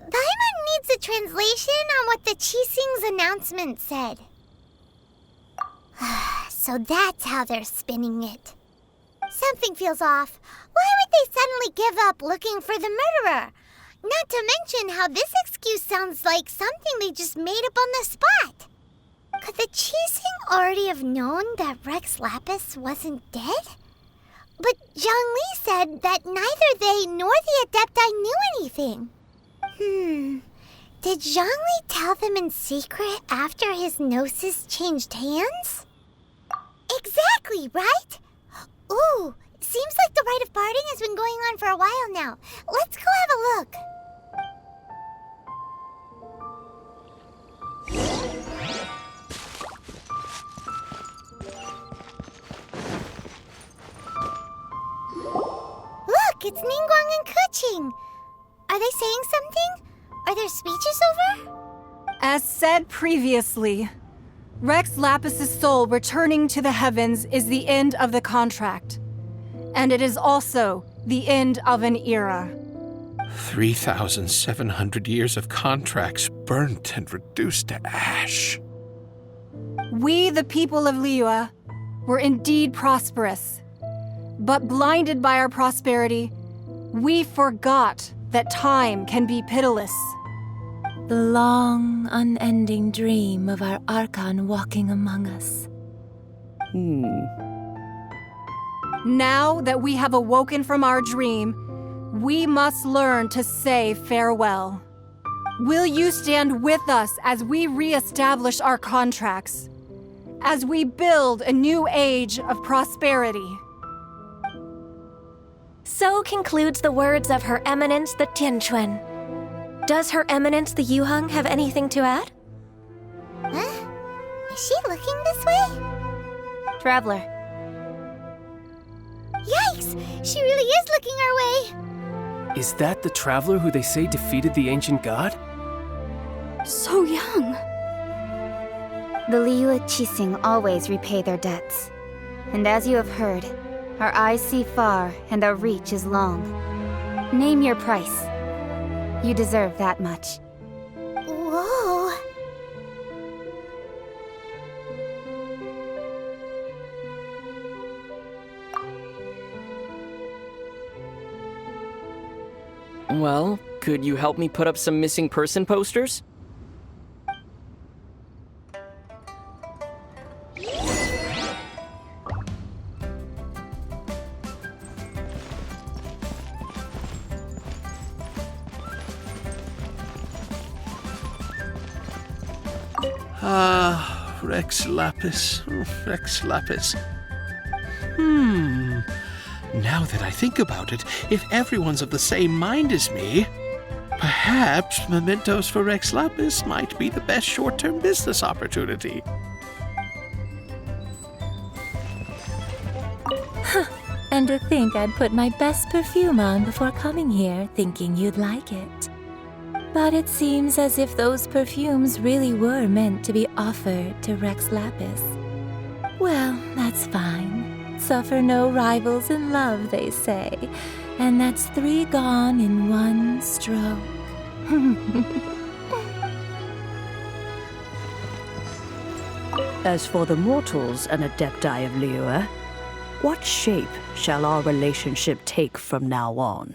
Paimon needs a translation on what the Qixing's announcement said. So that's how they're spinning it. Something feels off. Why would they suddenly give up looking for the murderer? Not to mention how this excuse sounds like something they just made up on the spot. Could the Qixing already have known that Rex Lapis wasn't dead? But Zhongli said that neither they nor the Adepti knew anything. Did Zhongli tell them in secret after his gnosis changed hands? Exactly, right? Ooh, seems like the Rite of Parting has been going on for a while now. Let's go have a look. Look, it's Ningguang and Keqing. Are they saying something? Are their speeches over? As said previously, Rex Lapis's soul returning to the heavens is the end of the contract. And it is also the end of an era. 3,700 years of contracts burnt and reduced to ash. We, the people of Liyue, were indeed prosperous. But blinded by our prosperity, we forgot that time can be pitiless. The long, unending dream of our archon walking among us. Now that we have awoken from our dream, we must learn to say farewell. Will you stand with us as we re-establish our contracts? As we build a new age of prosperity? So concludes the words of Her Eminence the Tianquan. Does Her Eminence the Yuheng have anything to add? Huh? Is she looking this way? Traveler. Yikes! She really is looking our way! Is that the traveler who they say defeated the ancient god? So young. The Liyue Qixing always repay their debts. And as you have heard, our eyes see far and our reach is long. Name your price. You deserve that much. Whoa! Well, could you help me put up some missing person posters? Rex Lapis. Rex Lapis. Now that I think about it, if everyone's of the same mind as me, perhaps mementos for Rex Lapis might be the best short-term business opportunity. And to think I'd put my best perfume on before coming here, thinking you'd like it. But it seems as if those perfumes really were meant to be offered to Rex Lapis. Well, that's fine. Suffer no rivals in love, they say. And that's 3 gone in 1 stroke. As for the mortals and Adepti of Liyue, what shape shall our relationship take from now on?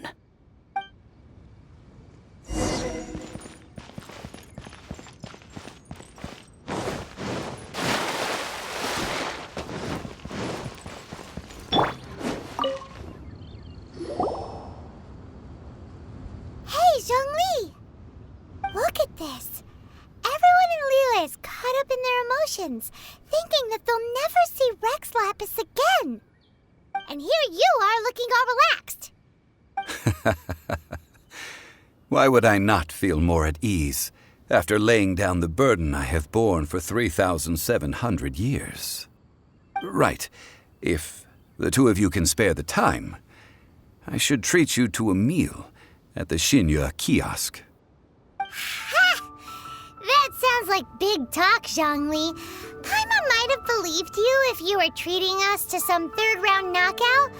Hey, Zhongli! Look at this. Everyone in Liyue is caught up in their emotions, thinking that they'll never see Rex Lapis again. And here you are looking all relaxed. Why would I not feel more at ease after laying down the burden I have borne for 3,700 years? Right. If the two of you can spare the time, I should treat you to a meal at the Xinyu kiosk. Ha! That sounds like big talk, Zhongli. Paimon might have believed you if you were treating us to some third-round knockout,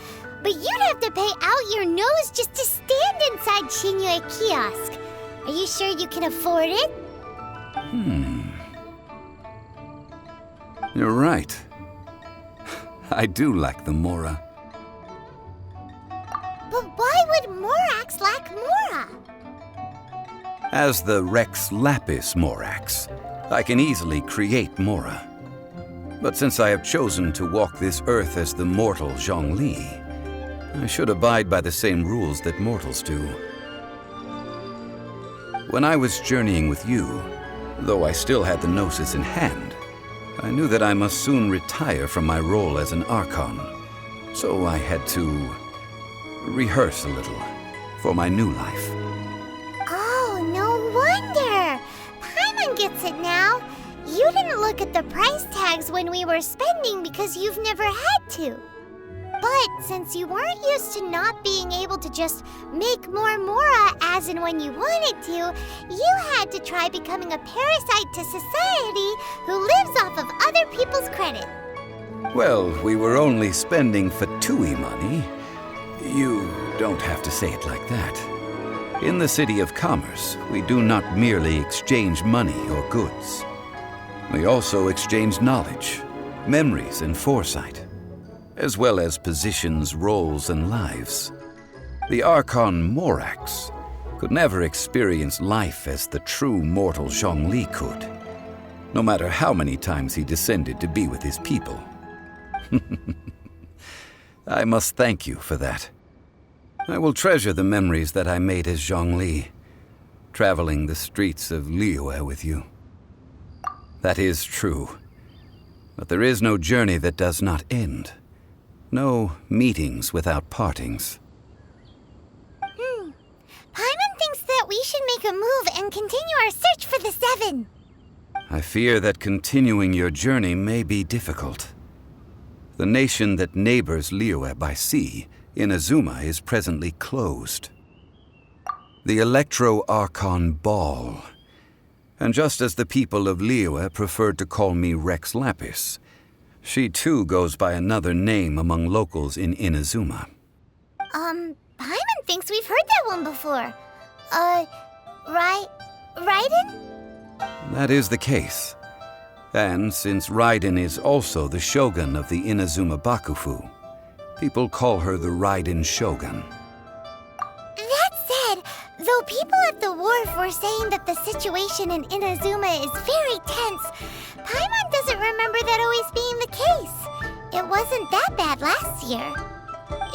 but you'd have to pay out your nose just to stand inside Xinyu kiosk. Are you sure you can afford it? You're right. I do lack the Mora. But why would Morax lack Mora? As the Rex Lapis Morax, I can easily create Mora. But since I have chosen to walk this earth as the mortal Zhongli, I should abide by the same rules that mortals do. When I was journeying with you, though I still had the Gnosis in hand, I knew that I must soon retire from my role as an archon. So I had to rehearse a little for my new life. Oh, no wonder! Paimon gets it now. You didn't look at the price tags when we were spending because you've never had to. But since you weren't used to not being able to just make more Mora as and when you wanted to, you had to try becoming a parasite to society who lives off of other people's credit. Well, we were only spending Fatui money. You don't have to say it like that. In the City of Commerce, we do not merely exchange money or goods. We also exchange knowledge, memories, and foresight, as well as positions, roles, and lives. The Archon Morax could never experience life as the true mortal Zhongli could, no matter how many times he descended to be with his people. I must thank you for that. I will treasure the memories that I made as Zhongli, traveling the streets of Liyue with you. That is true. But there is no journey that does not end. No meetings without partings. Paimon thinks that we should make a move and continue our search for the Seven. I fear that continuing your journey may be difficult. The nation that neighbors Liyue by sea, Inazuma, is presently closed. The Electro-Archon Ball. And just as the people of Liyue preferred to call me Rex Lapis, she too goes by another name among locals in Inazuma. Paimon thinks we've heard that one before. Raiden? That is the case. And since Raiden is also the shogun of the Inazuma Bakufu, people call her the Raiden Shogun. That said, though people at the wharf were saying that the situation in Inazuma is very tense, Paimon doesn't remember that always being the case. It wasn't that bad last year.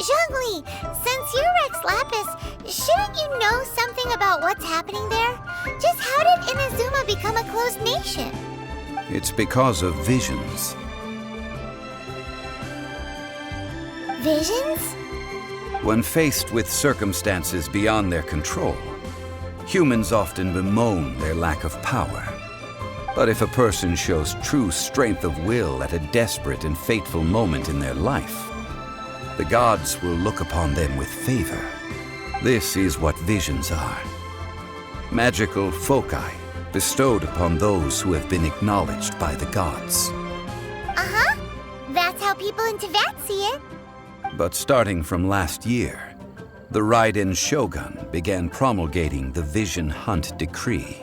Zhongli, since you're Rex Lapis, shouldn't you know something about what's happening there? Just how did Inazuma become a closed nation? It's because of visions. Visions? When faced with circumstances beyond their control, humans often bemoan their lack of power. But if a person shows true strength of will at a desperate and fateful moment in their life, the gods will look upon them with favor. This is what visions are. Magical foci bestowed upon those who have been acknowledged by the gods. Uh-huh. That's how people in Teyvat see it. But starting from last year, the Raiden Shogun began promulgating the Vision Hunt Decree.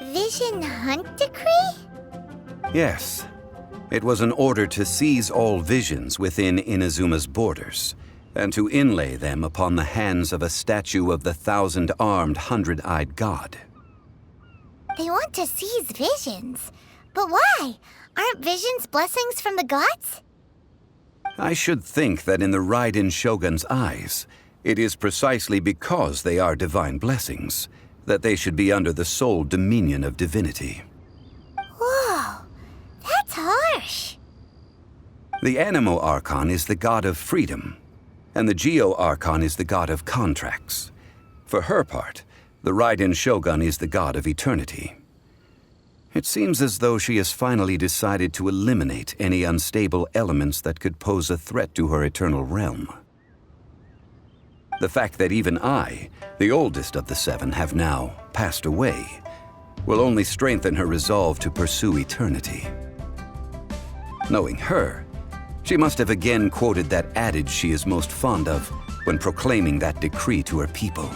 Vision Hunt Decree? Yes. It was an order to seize all visions within Inazuma's borders, and to inlay them upon the hands of a statue of the 1,000-armed, 100-eyed god. They want to seize visions. But why? Aren't visions blessings from the gods? I should think that in the Raiden Shogun's eyes, it is precisely because they are divine blessings that they should be under the sole dominion of divinity. Whoa, that's harsh. The Animo Archon is the god of freedom, and the Geo Archon is the god of contracts. For her part, the Raiden Shogun is the god of eternity. It seems as though she has finally decided to eliminate any unstable elements that could pose a threat to her eternal realm. The fact that even I, the oldest of the seven, have now passed away, will only strengthen her resolve to pursue eternity. Knowing her, she must have again quoted that adage she is most fond of when proclaiming that decree to her people.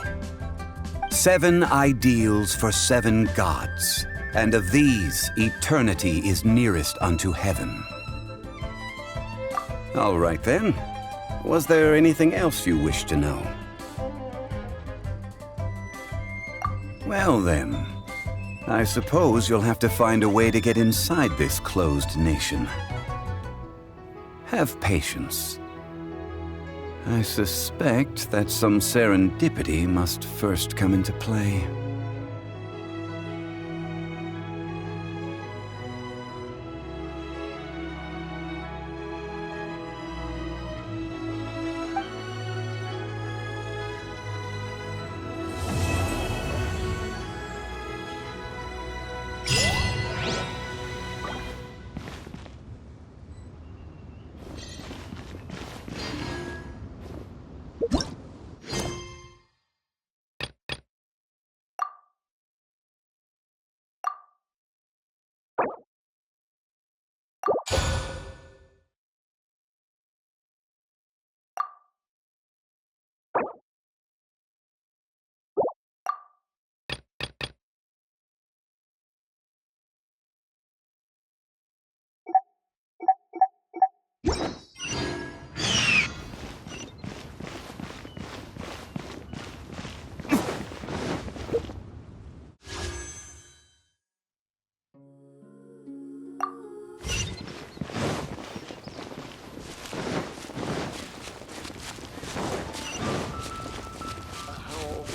7 ideals for 7 gods, and of these, eternity is nearest unto heaven. All right then. Was there anything else you wish to know? Well then, I suppose you'll have to find a way to get inside this closed nation. Have patience. I suspect that some serendipity must first come into play.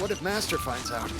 What if Master finds out?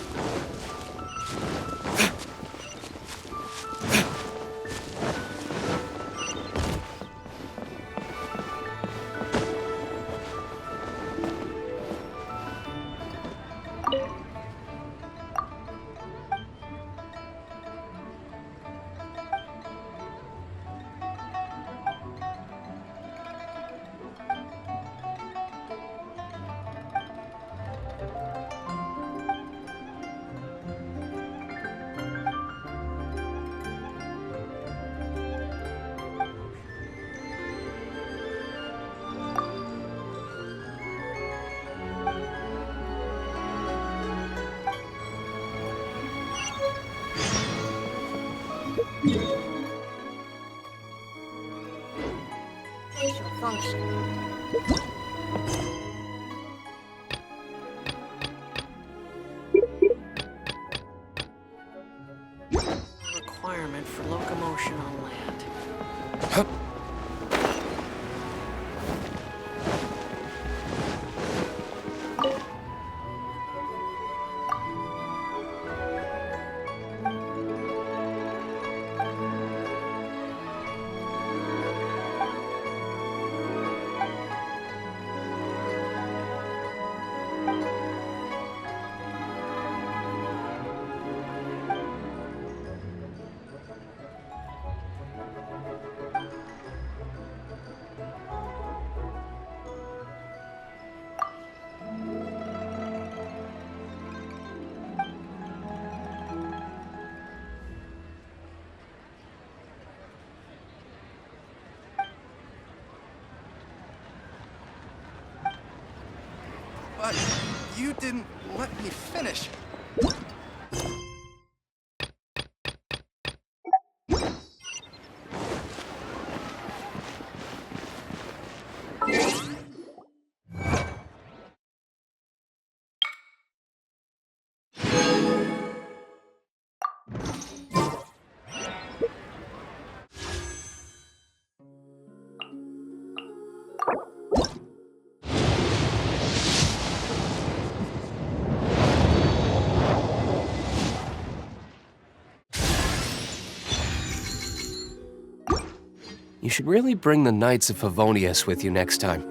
Requirement for locomotion on land. But you didn't let me finish. You should really bring the Knights of Favonius with you next time.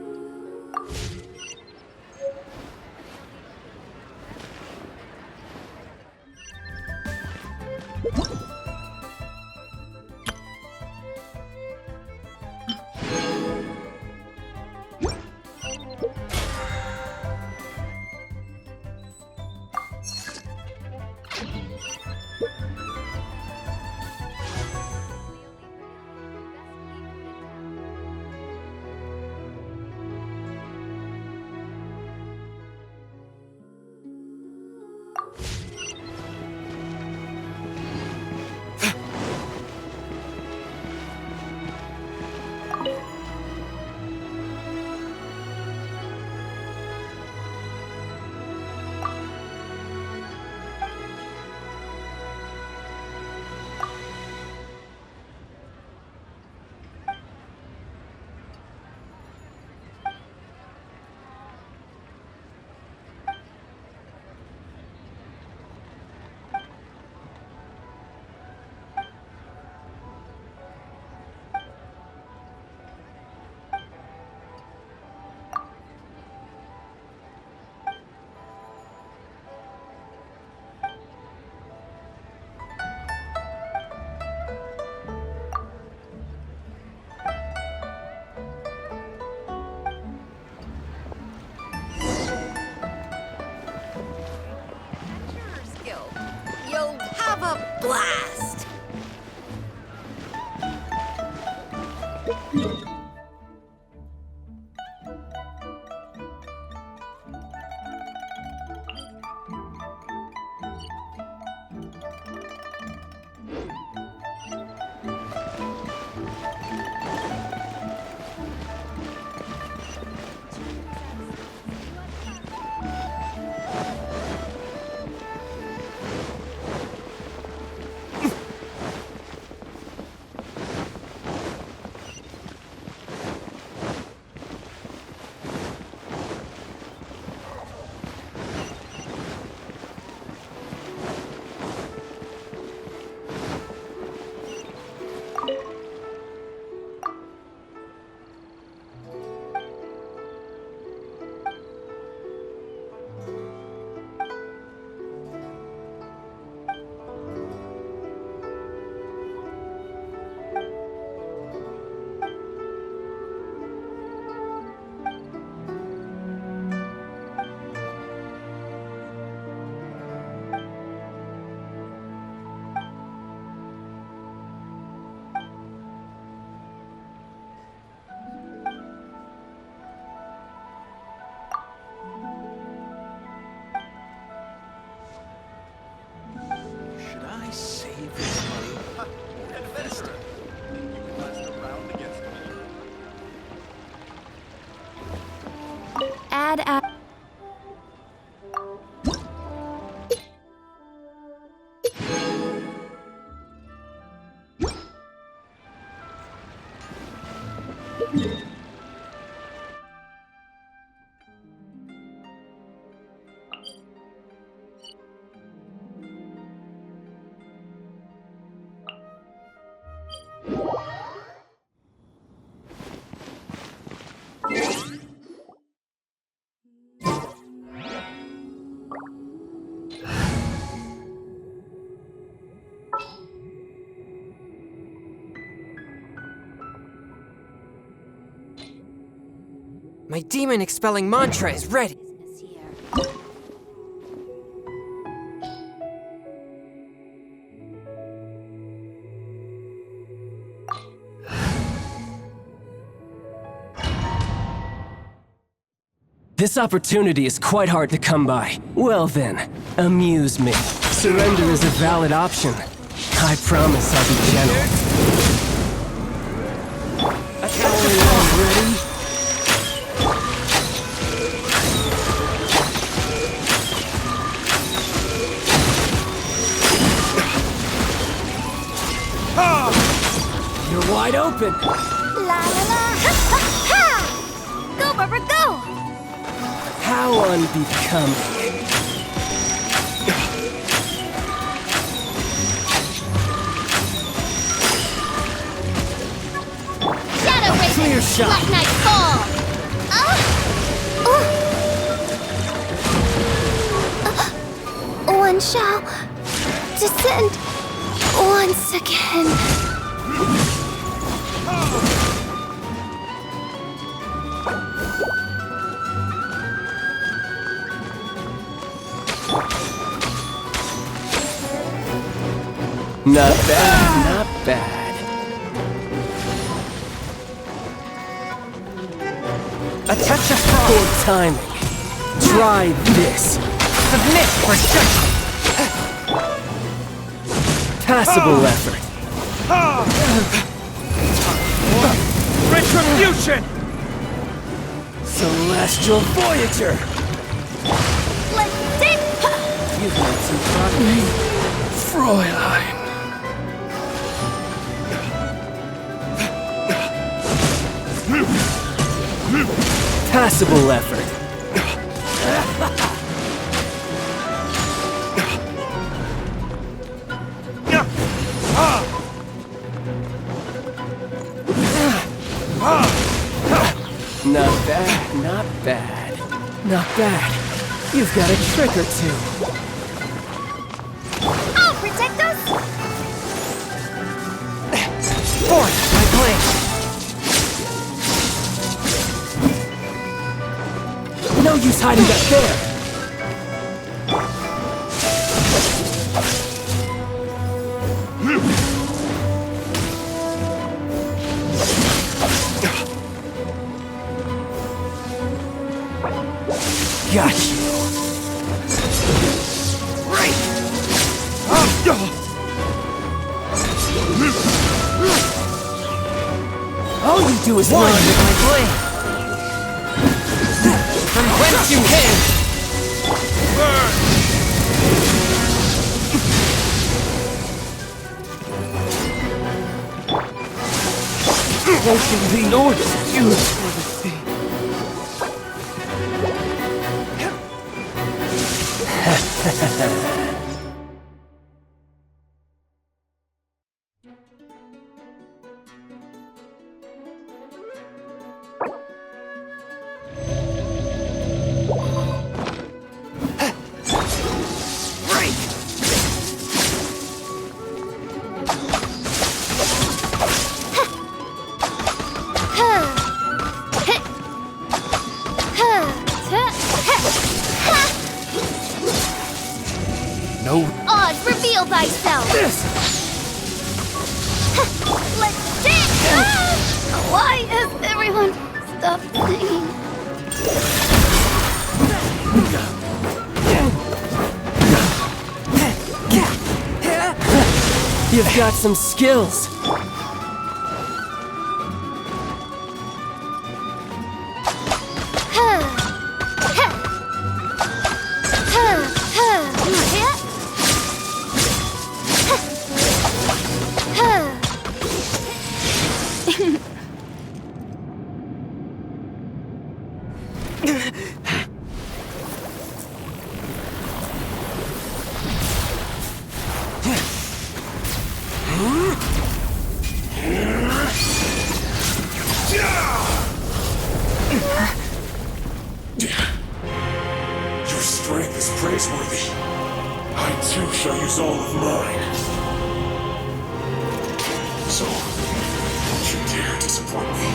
You'll have a blast! bad at... My demon-expelling mantra is ready! This opportunity is quite hard to come by. Well then, amuse me. Surrender is a valid option. I promise I'll be gentle. Ready? You're wide open! La la la! Ha ha ha! Go, Barbara, go! How unbecoming. Shadow Raven! Clear shot! Black Knight fall! One shall descend once again. Not bad, not bad. A touch of frost! Good timing. Try this. Submit for judgment! Passable effort. Retribution! Celestial Voyager! Let's dig! You've made some progress. Fräulein. Passable effort. Not bad, not bad. Not bad. You've got a trick or two. I'll protect us! Force my blade! No use hiding back there! Got you! Right! All you do is One run! with my blade! From whence you came! Burn! Ocean the North, you for the sea. No. Oz, reveal thyself! Let's dance! Why has everyone stopped singing? You've got some skills. strength is praiseworthy. I too shall use all of mine. So, don't you dare disappoint me.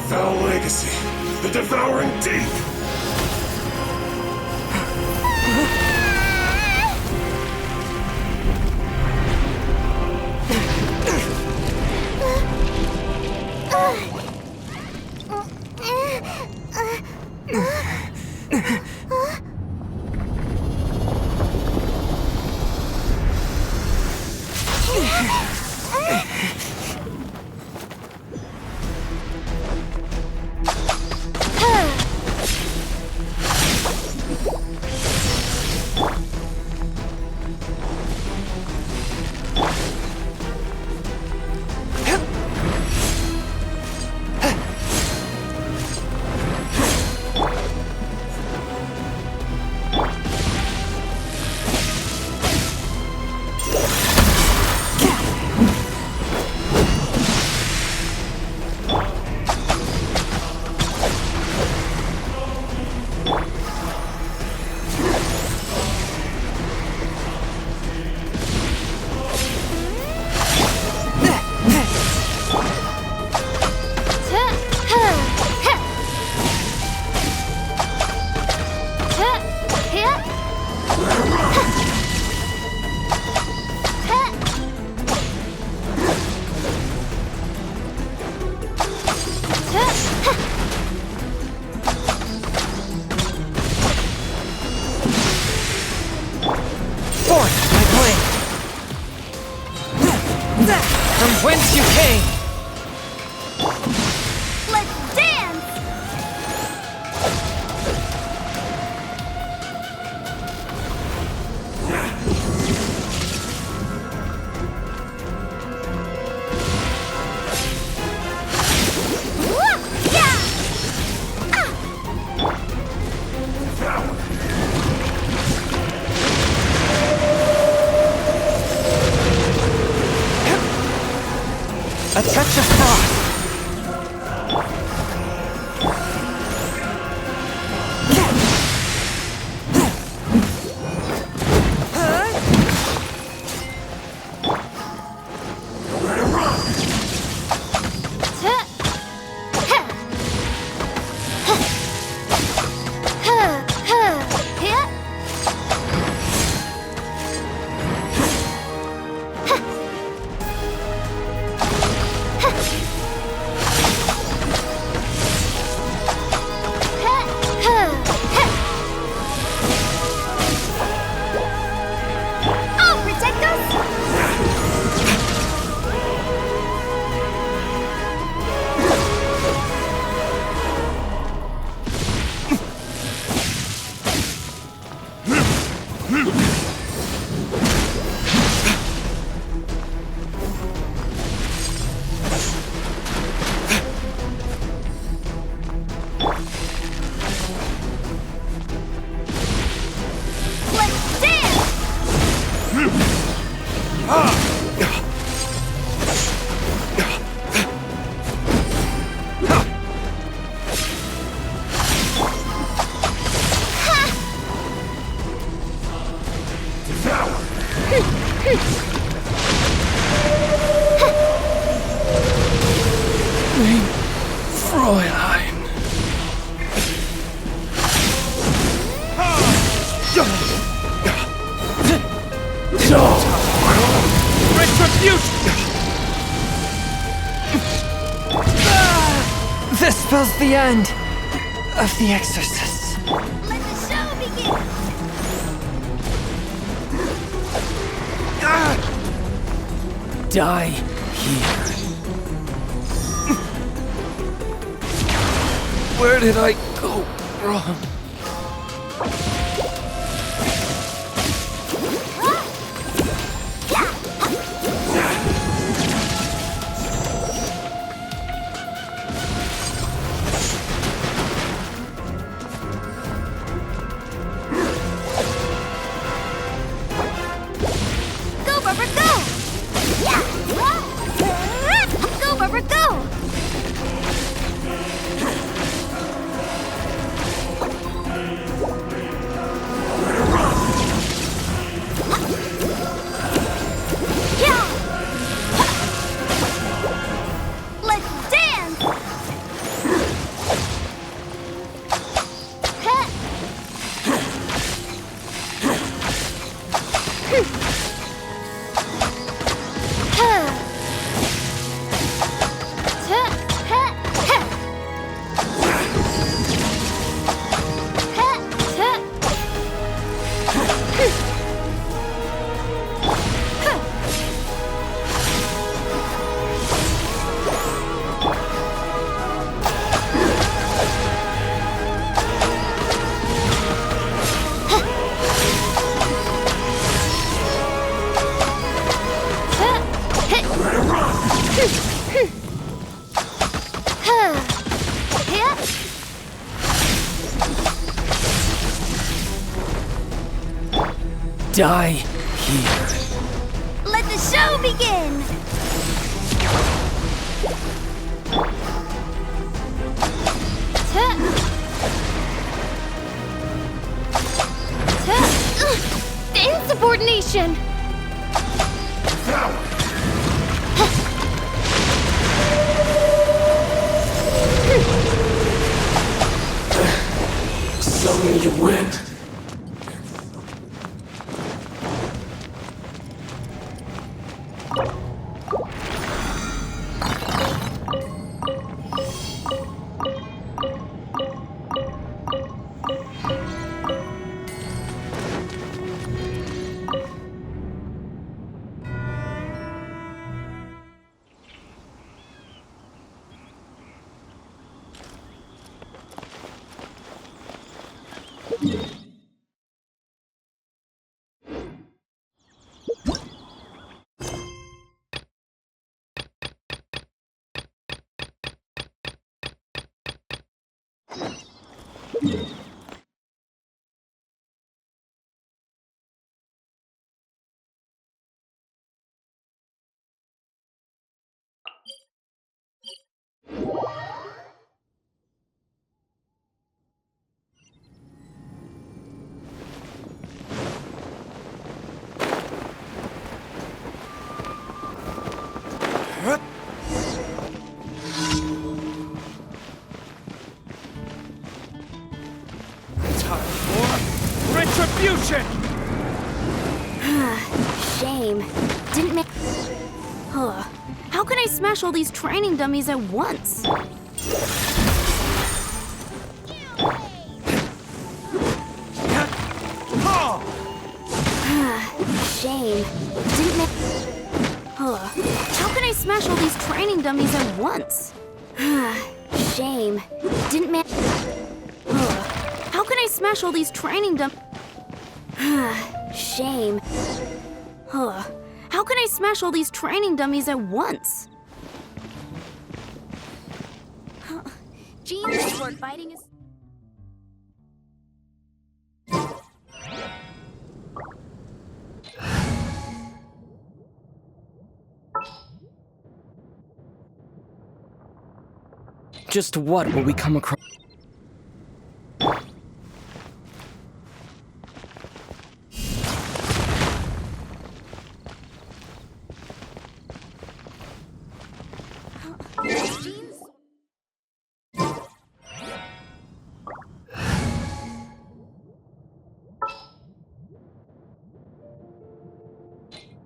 Foul legacy, the devouring deep! Whence you came! Let's dance! A touch of frost! Fräulein. Retribution! This spells the end of the exorcists. Let the show begin! Die here. Where did I go wrong? Go, Barbara, go! Go, Barbara, go! Die here. Let the show begin! Insubordination! So you went. Retribution! Shame. Didn't make... Huh. How can I smash all these training dummies at once? Shame. Didn't make... Huh. How can I smash all these training dummies at once? Shame. Didn't make... How can I smash all these training Shame. How can I smash all these training dummies at once? Jean's sword fighting is... Just what will we come across?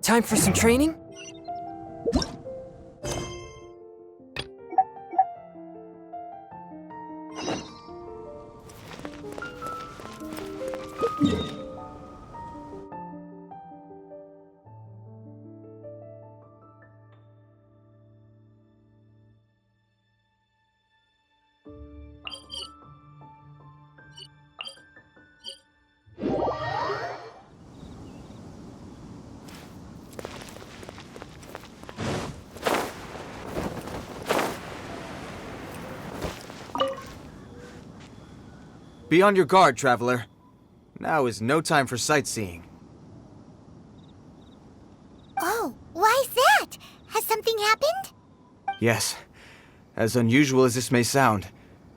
Time for some training? Be on your guard, traveler. Now is no time for sightseeing. Oh, why's that? Has something happened? Yes. As unusual as this may sound,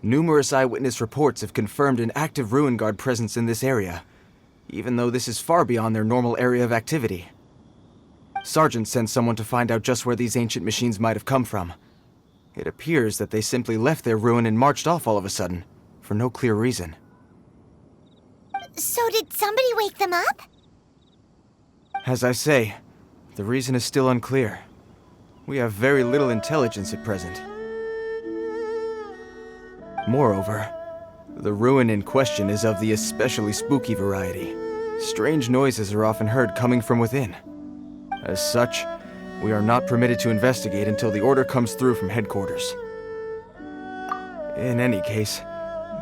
numerous eyewitness reports have confirmed an active Ruin Guard presence in this area, even though this is far beyond their normal area of activity. Sergeant sent someone to find out just where these ancient machines might have come from. It appears that they simply left their ruin and marched off all of a sudden, for no clear reason. So did somebody wake them up? As I say, the reason is still unclear. We have very little intelligence at present. Moreover, the ruin in question is of the especially spooky variety. Strange noises are often heard coming from within. As such, we are not permitted to investigate until the order comes through from headquarters. In any case,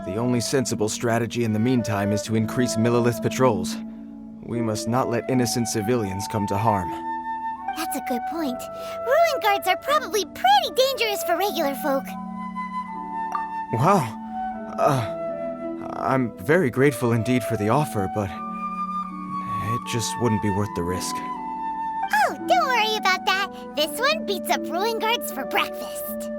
the only sensible strategy in the meantime is to increase Millelith patrols. We must not let innocent civilians come to harm. That's a good point. Ruin guards are probably pretty dangerous for regular folk. Wow. I'm very grateful indeed for the offer, but It just wouldn't be worth the risk. Oh, don't worry about that. This one beats up ruin guards for breakfast.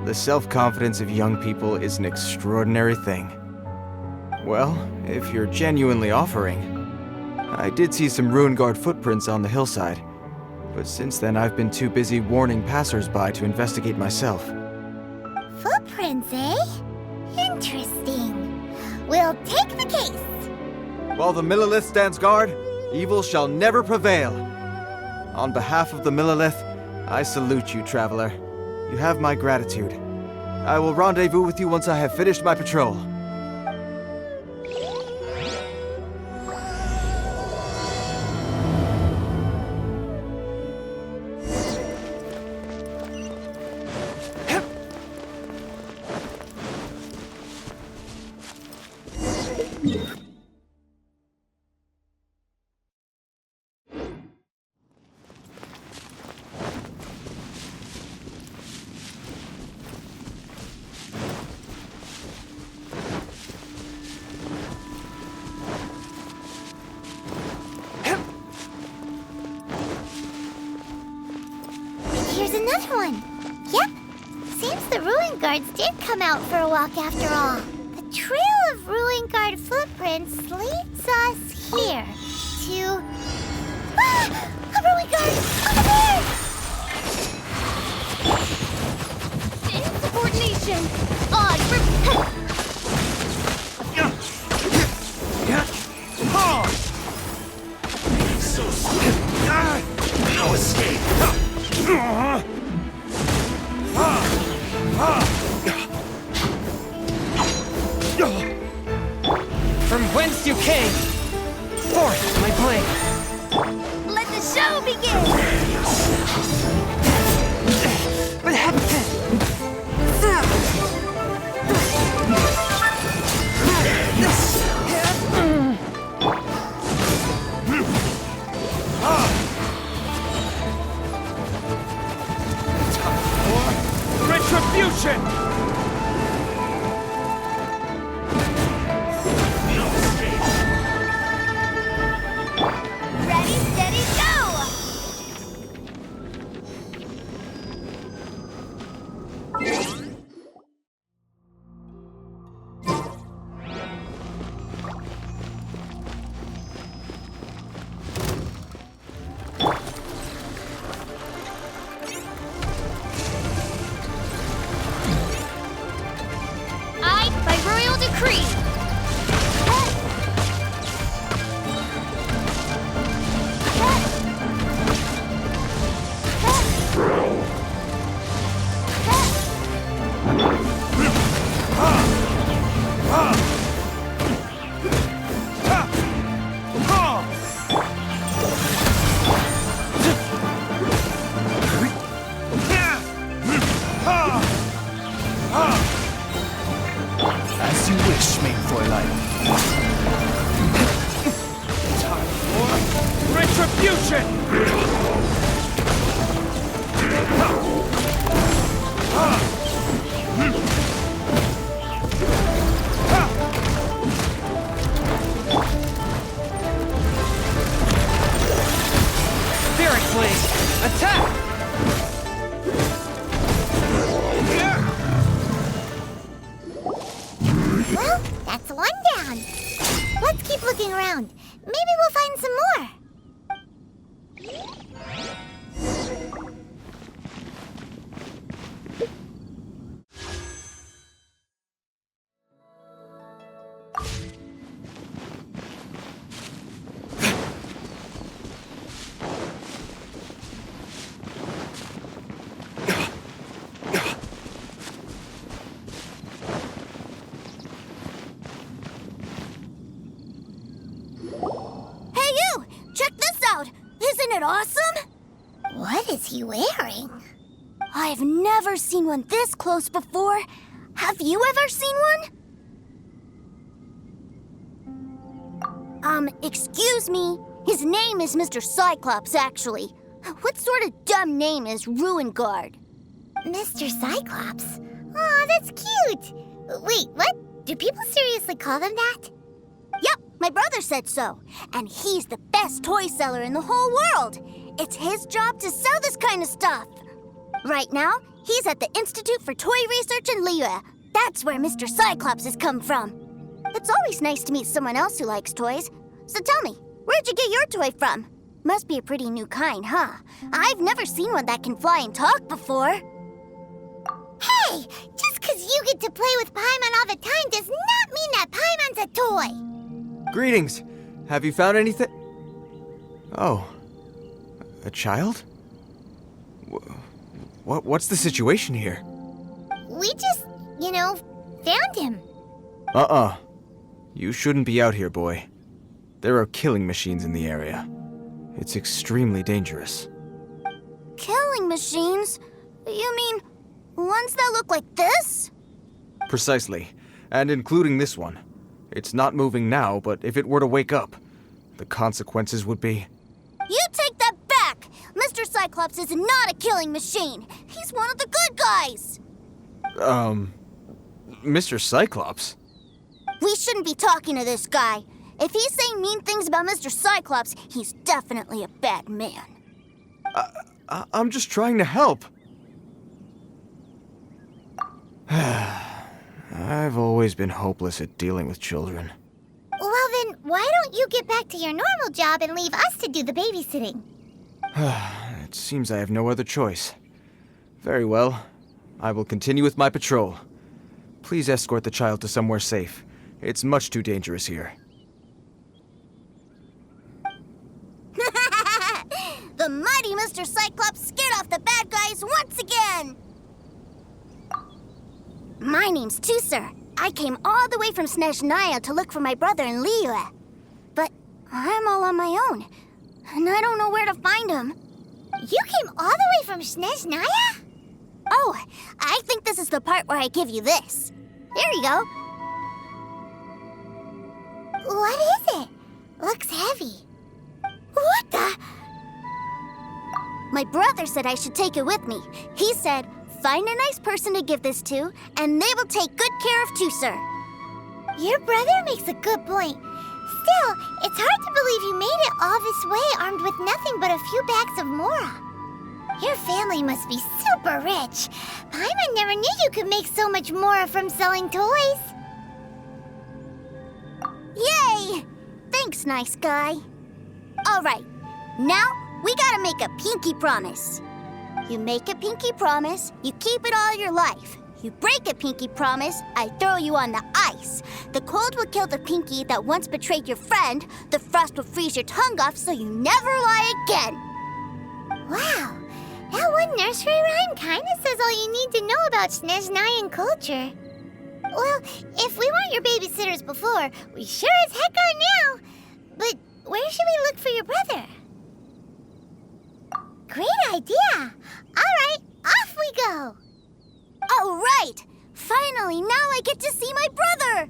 The self-confidence of young people is an extraordinary thing. Well, if you're genuinely offering, I did see some ruin guard footprints on the hillside, but since then I've been too busy warning passers-by to investigate myself. Footprints, eh? Interesting. We'll take the case. While the Millelith stands guard, evil shall never prevail. On behalf of the Millelith, I salute you, traveler. You have my gratitude. I will rendezvous with you once I have finished my patrol. Here's another one. Yep. Seems the ruin guards did come out for a walk after all. The trail of ruin guard footprints leads us here to... Ah! A ruin guard! Over there! Insubordination! Odd No escape! From whence you came, forth my blade. Let the show begin! Retribution! Ready, steady, go! I, by royal decree, As you wish, main Fräulein. Time for retribution! Spirit Blade, attack! Well, that's one down. Let's keep looking around. Maybe we'll find some more. Hey you! Check this out! Isn't it awesome? What is he wearing? I've never seen one this close before. Have you ever seen one? Excuse me. His name is Mr. Cyclops, actually. What sort of dumb name is Ruin Guard? Mr. Cyclops? Aw, that's cute. Wait, what? Do people seriously call them that? Yep, my brother said so. And he's the best toy seller in the whole world. It's his job to sell this kind of stuff. Right now, he's at the Institute for Toy Research in Liyue. That's where Mr. Cyclops has come from. It's always nice to meet someone else who likes toys. So tell me, where'd you get your toy from? Must be a pretty new kind, huh? I've never seen one that can fly and talk before. Hey! Just 'cause you get to play with Paimon all the time does not mean that Paimon's a toy! Greetings! Have you found anything? Oh. A child? What's the situation here? We just, found him. You shouldn't be out here, boy. There are killing machines in the area. It's extremely dangerous. Killing machines? You mean ones that look like this? Precisely. And including this one. It's not moving now, but if it were to wake up, the consequences would be... You take that back! Mr. Cyclops is not a killing machine. He's one of the good guys. Mr. Cyclops? We shouldn't be talking to this guy. If he's saying mean things about Mr. Cyclops, he's definitely a bad man. I'm just trying to help. I've always been hopeless at dealing with children. Well then, why don't you get back to your normal job and leave us to do the babysitting? It seems I have no other choice. Very well. I will continue with my patrol. Please escort the child to somewhere safe. It's much too dangerous here. The mighty Mr. Cyclops scared off the bad guys once again! My name's Tusser. I came all the way from Snezhnaya to look for my brother in Liyue. But I'm all on my own, and I don't know where to find him. You came all the way from Snezhnaya? Oh, I think this is the part where I give you this. Here you go. What is it? Looks heavy. What the? My brother said I should take it with me. He said, find a nice person to give this to, and they will take good care of Tusser. Your brother makes a good point. Still, it's hard to believe you made it all this way armed with nothing but a few bags of mora. Your family must be super rich. Paimon never knew you could make so much mora from selling toys. Yay! Thanks, nice guy. All right, now we gotta make a pinky promise. You make a pinky promise, you keep it all your life. You break a pinky promise, I throw you on the ice. The cold will kill the pinky that once betrayed your friend. The frost will freeze your tongue off so you never lie again. Wow, that one nursery rhyme kinda says all you need to know about Snezhnayan culture. Well, if we weren't your babysitters before, we sure as heck are now. But where should we look for your brother? Great idea! Alright, off we go! All right! Finally, now I get to see my brother!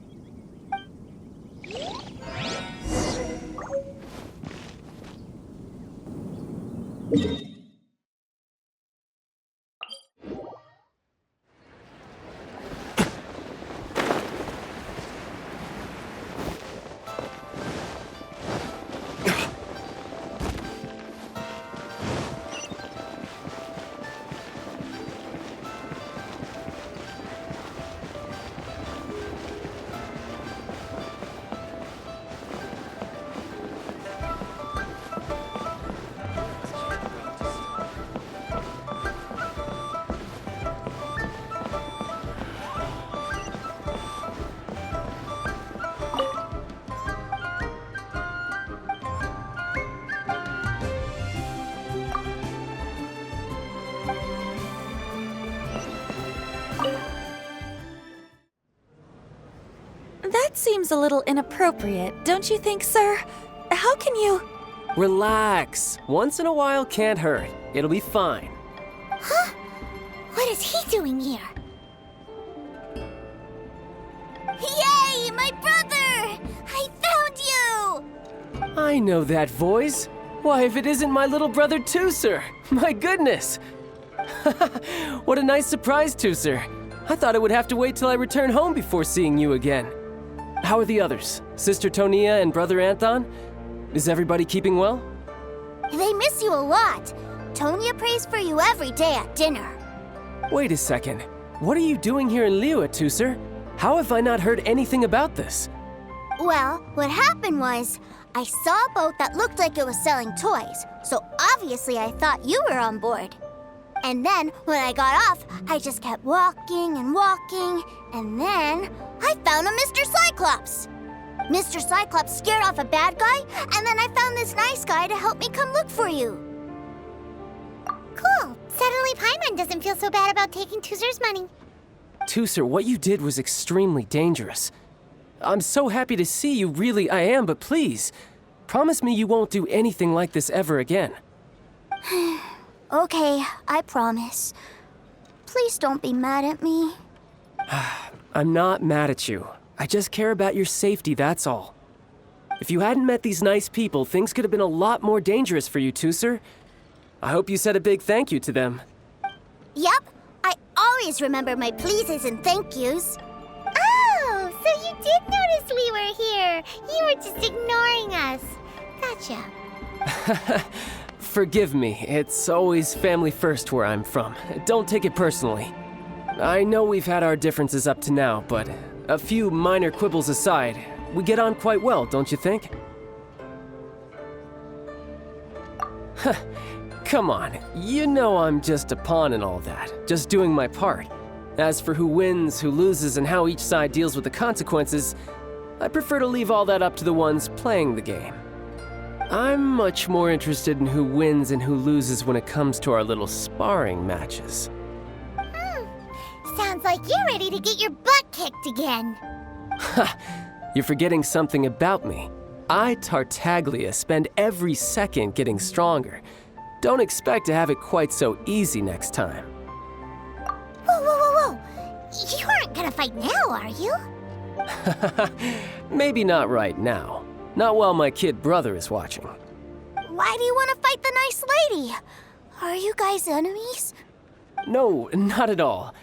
That seems a little inappropriate, don't you think, sir? How can you... Relax. Once in a while can't hurt. It'll be fine. Huh? What is he doing here? Yay, my brother! I found you! I know that voice. Why, if it isn't my little brother Tusser! My goodness! What a nice surprise, Tusser. I thought I would have to wait till I return home before seeing you again. How are the others? Sister Tonia and Brother Anthon? Is everybody keeping well? They miss you a lot. Tonia prays for you every day at dinner. Wait a second. What are you doing here in Liyue, Tusser? How have I not heard anything about this? Well, what happened was, I saw a boat that looked like it was selling toys, so obviously I thought you were on board. And then, when I got off, I just kept walking and walking, and then I found a Mr. Cyclops. Mr. Cyclops scared off a bad guy, and then I found this nice guy to help me come look for you. Cool. Suddenly Paimon doesn't feel so bad about taking Tusser's money. Tusser, what you did was extremely dangerous. I'm so happy to see you, really I am, but please, promise me you won't do anything like this ever again. Okay, I promise. Please don't be mad at me. I'm not mad at you. I just care about your safety, that's all. If you hadn't met these nice people, things could have been a lot more dangerous for you, Tusser. I hope you said a big thank you to them. Yep, I always remember my pleases and thank yous. Oh, so you did notice we were here. You were just ignoring us. Gotcha. Forgive me, it's always family first where I'm from. Don't take it personally. I know we've had our differences up to now, but a few minor quibbles aside, we get on quite well, don't you think? Come on, you know I'm just a pawn and all that, just doing my part. As for who wins, who loses, and how each side deals with the consequences, I prefer to leave all that up to the ones playing the game. I'm much more interested in who wins and who loses when it comes to our little sparring matches. Sounds like you're ready to get your butt kicked again. Ha! You're forgetting something about me. I, Tartaglia, spend every second getting stronger. Don't expect to have it quite so easy next time. Whoa, whoa, whoa, whoa! You aren't gonna fight now, are you? Maybe not right now. Not while my kid brother is watching. Why do you want to fight the nice lady? Are you guys enemies? No, not at all.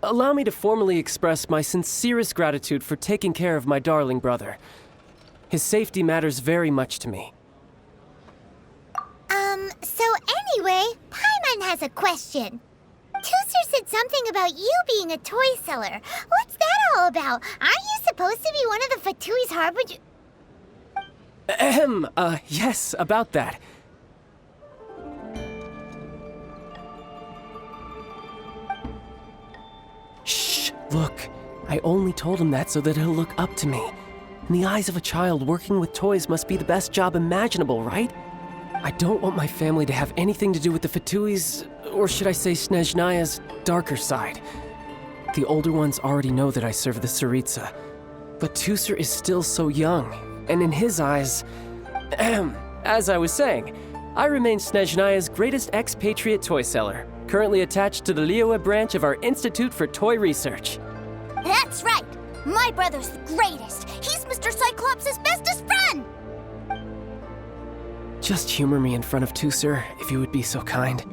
Allow me to formally express my sincerest gratitude for taking care of my darling brother. His safety matters very much to me. So anyway, Paimon has a question. Tusser said something about you being a toy seller. What's that all about? Aren't you supposed to be one of the Fatui's harbinger? Yes, about that. Shh, look. I only told him that so that he'll look up to me. In the eyes of a child, working with toys must be the best job imaginable, right? I don't want my family to have anything to do with the Fatui's, or should I say Snezhnaya's, darker side. The older ones already know that I serve the Tsaritsa. But Tusser is still so young, and in his eyes... as I was saying, I remain Snezhnaya's greatest expatriate toy seller, currently attached to the Liyue branch of our Institute for Toy Research. That's right! My brother's the greatest! He's Mr. Cyclops' bestest friend! Just humor me in front of Tusser, if you would be so kind.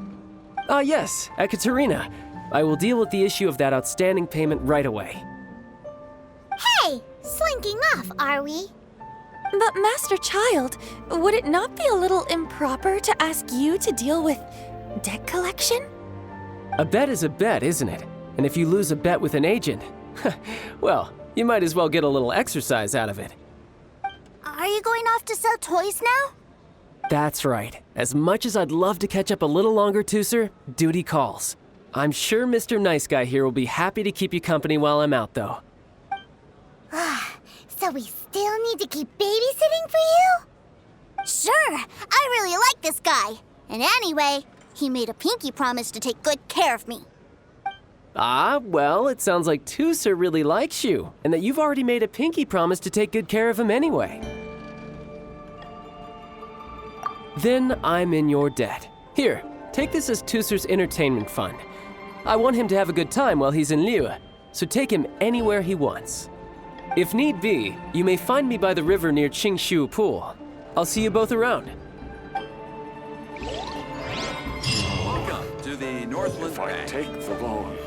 Ah yes, Ekaterina. I will deal with the issue of that outstanding payment right away. Hey! Slinking off, are we? But Master Childe, would it not be a little improper to ask you to deal with debt collection? A bet is a bet, isn't it? And if you lose a bet with an agent, well, you might as well get a little exercise out of it. Are you going off to sell toys now? That's right. As much as I'd love to catch up a little longer, Tusser, duty calls. I'm sure Mr. Nice Guy here will be happy to keep you company while I'm out, though. So we still need to keep babysitting for you? Sure, I really like this guy. And anyway, he made a pinky promise to take good care of me. Ah, well, it sounds like Tusser really likes you, and that you've already made a pinky promise to take good care of him anyway. Then I'm in your debt. Here, take this as Tusser's entertainment fund. I want him to have a good time while he's in Liyue, so take him anywhere he wants. If need be, you may find me by the river near Qingshu Pool. I'll see you both around. Welcome to the Northland Bank. Take the loan.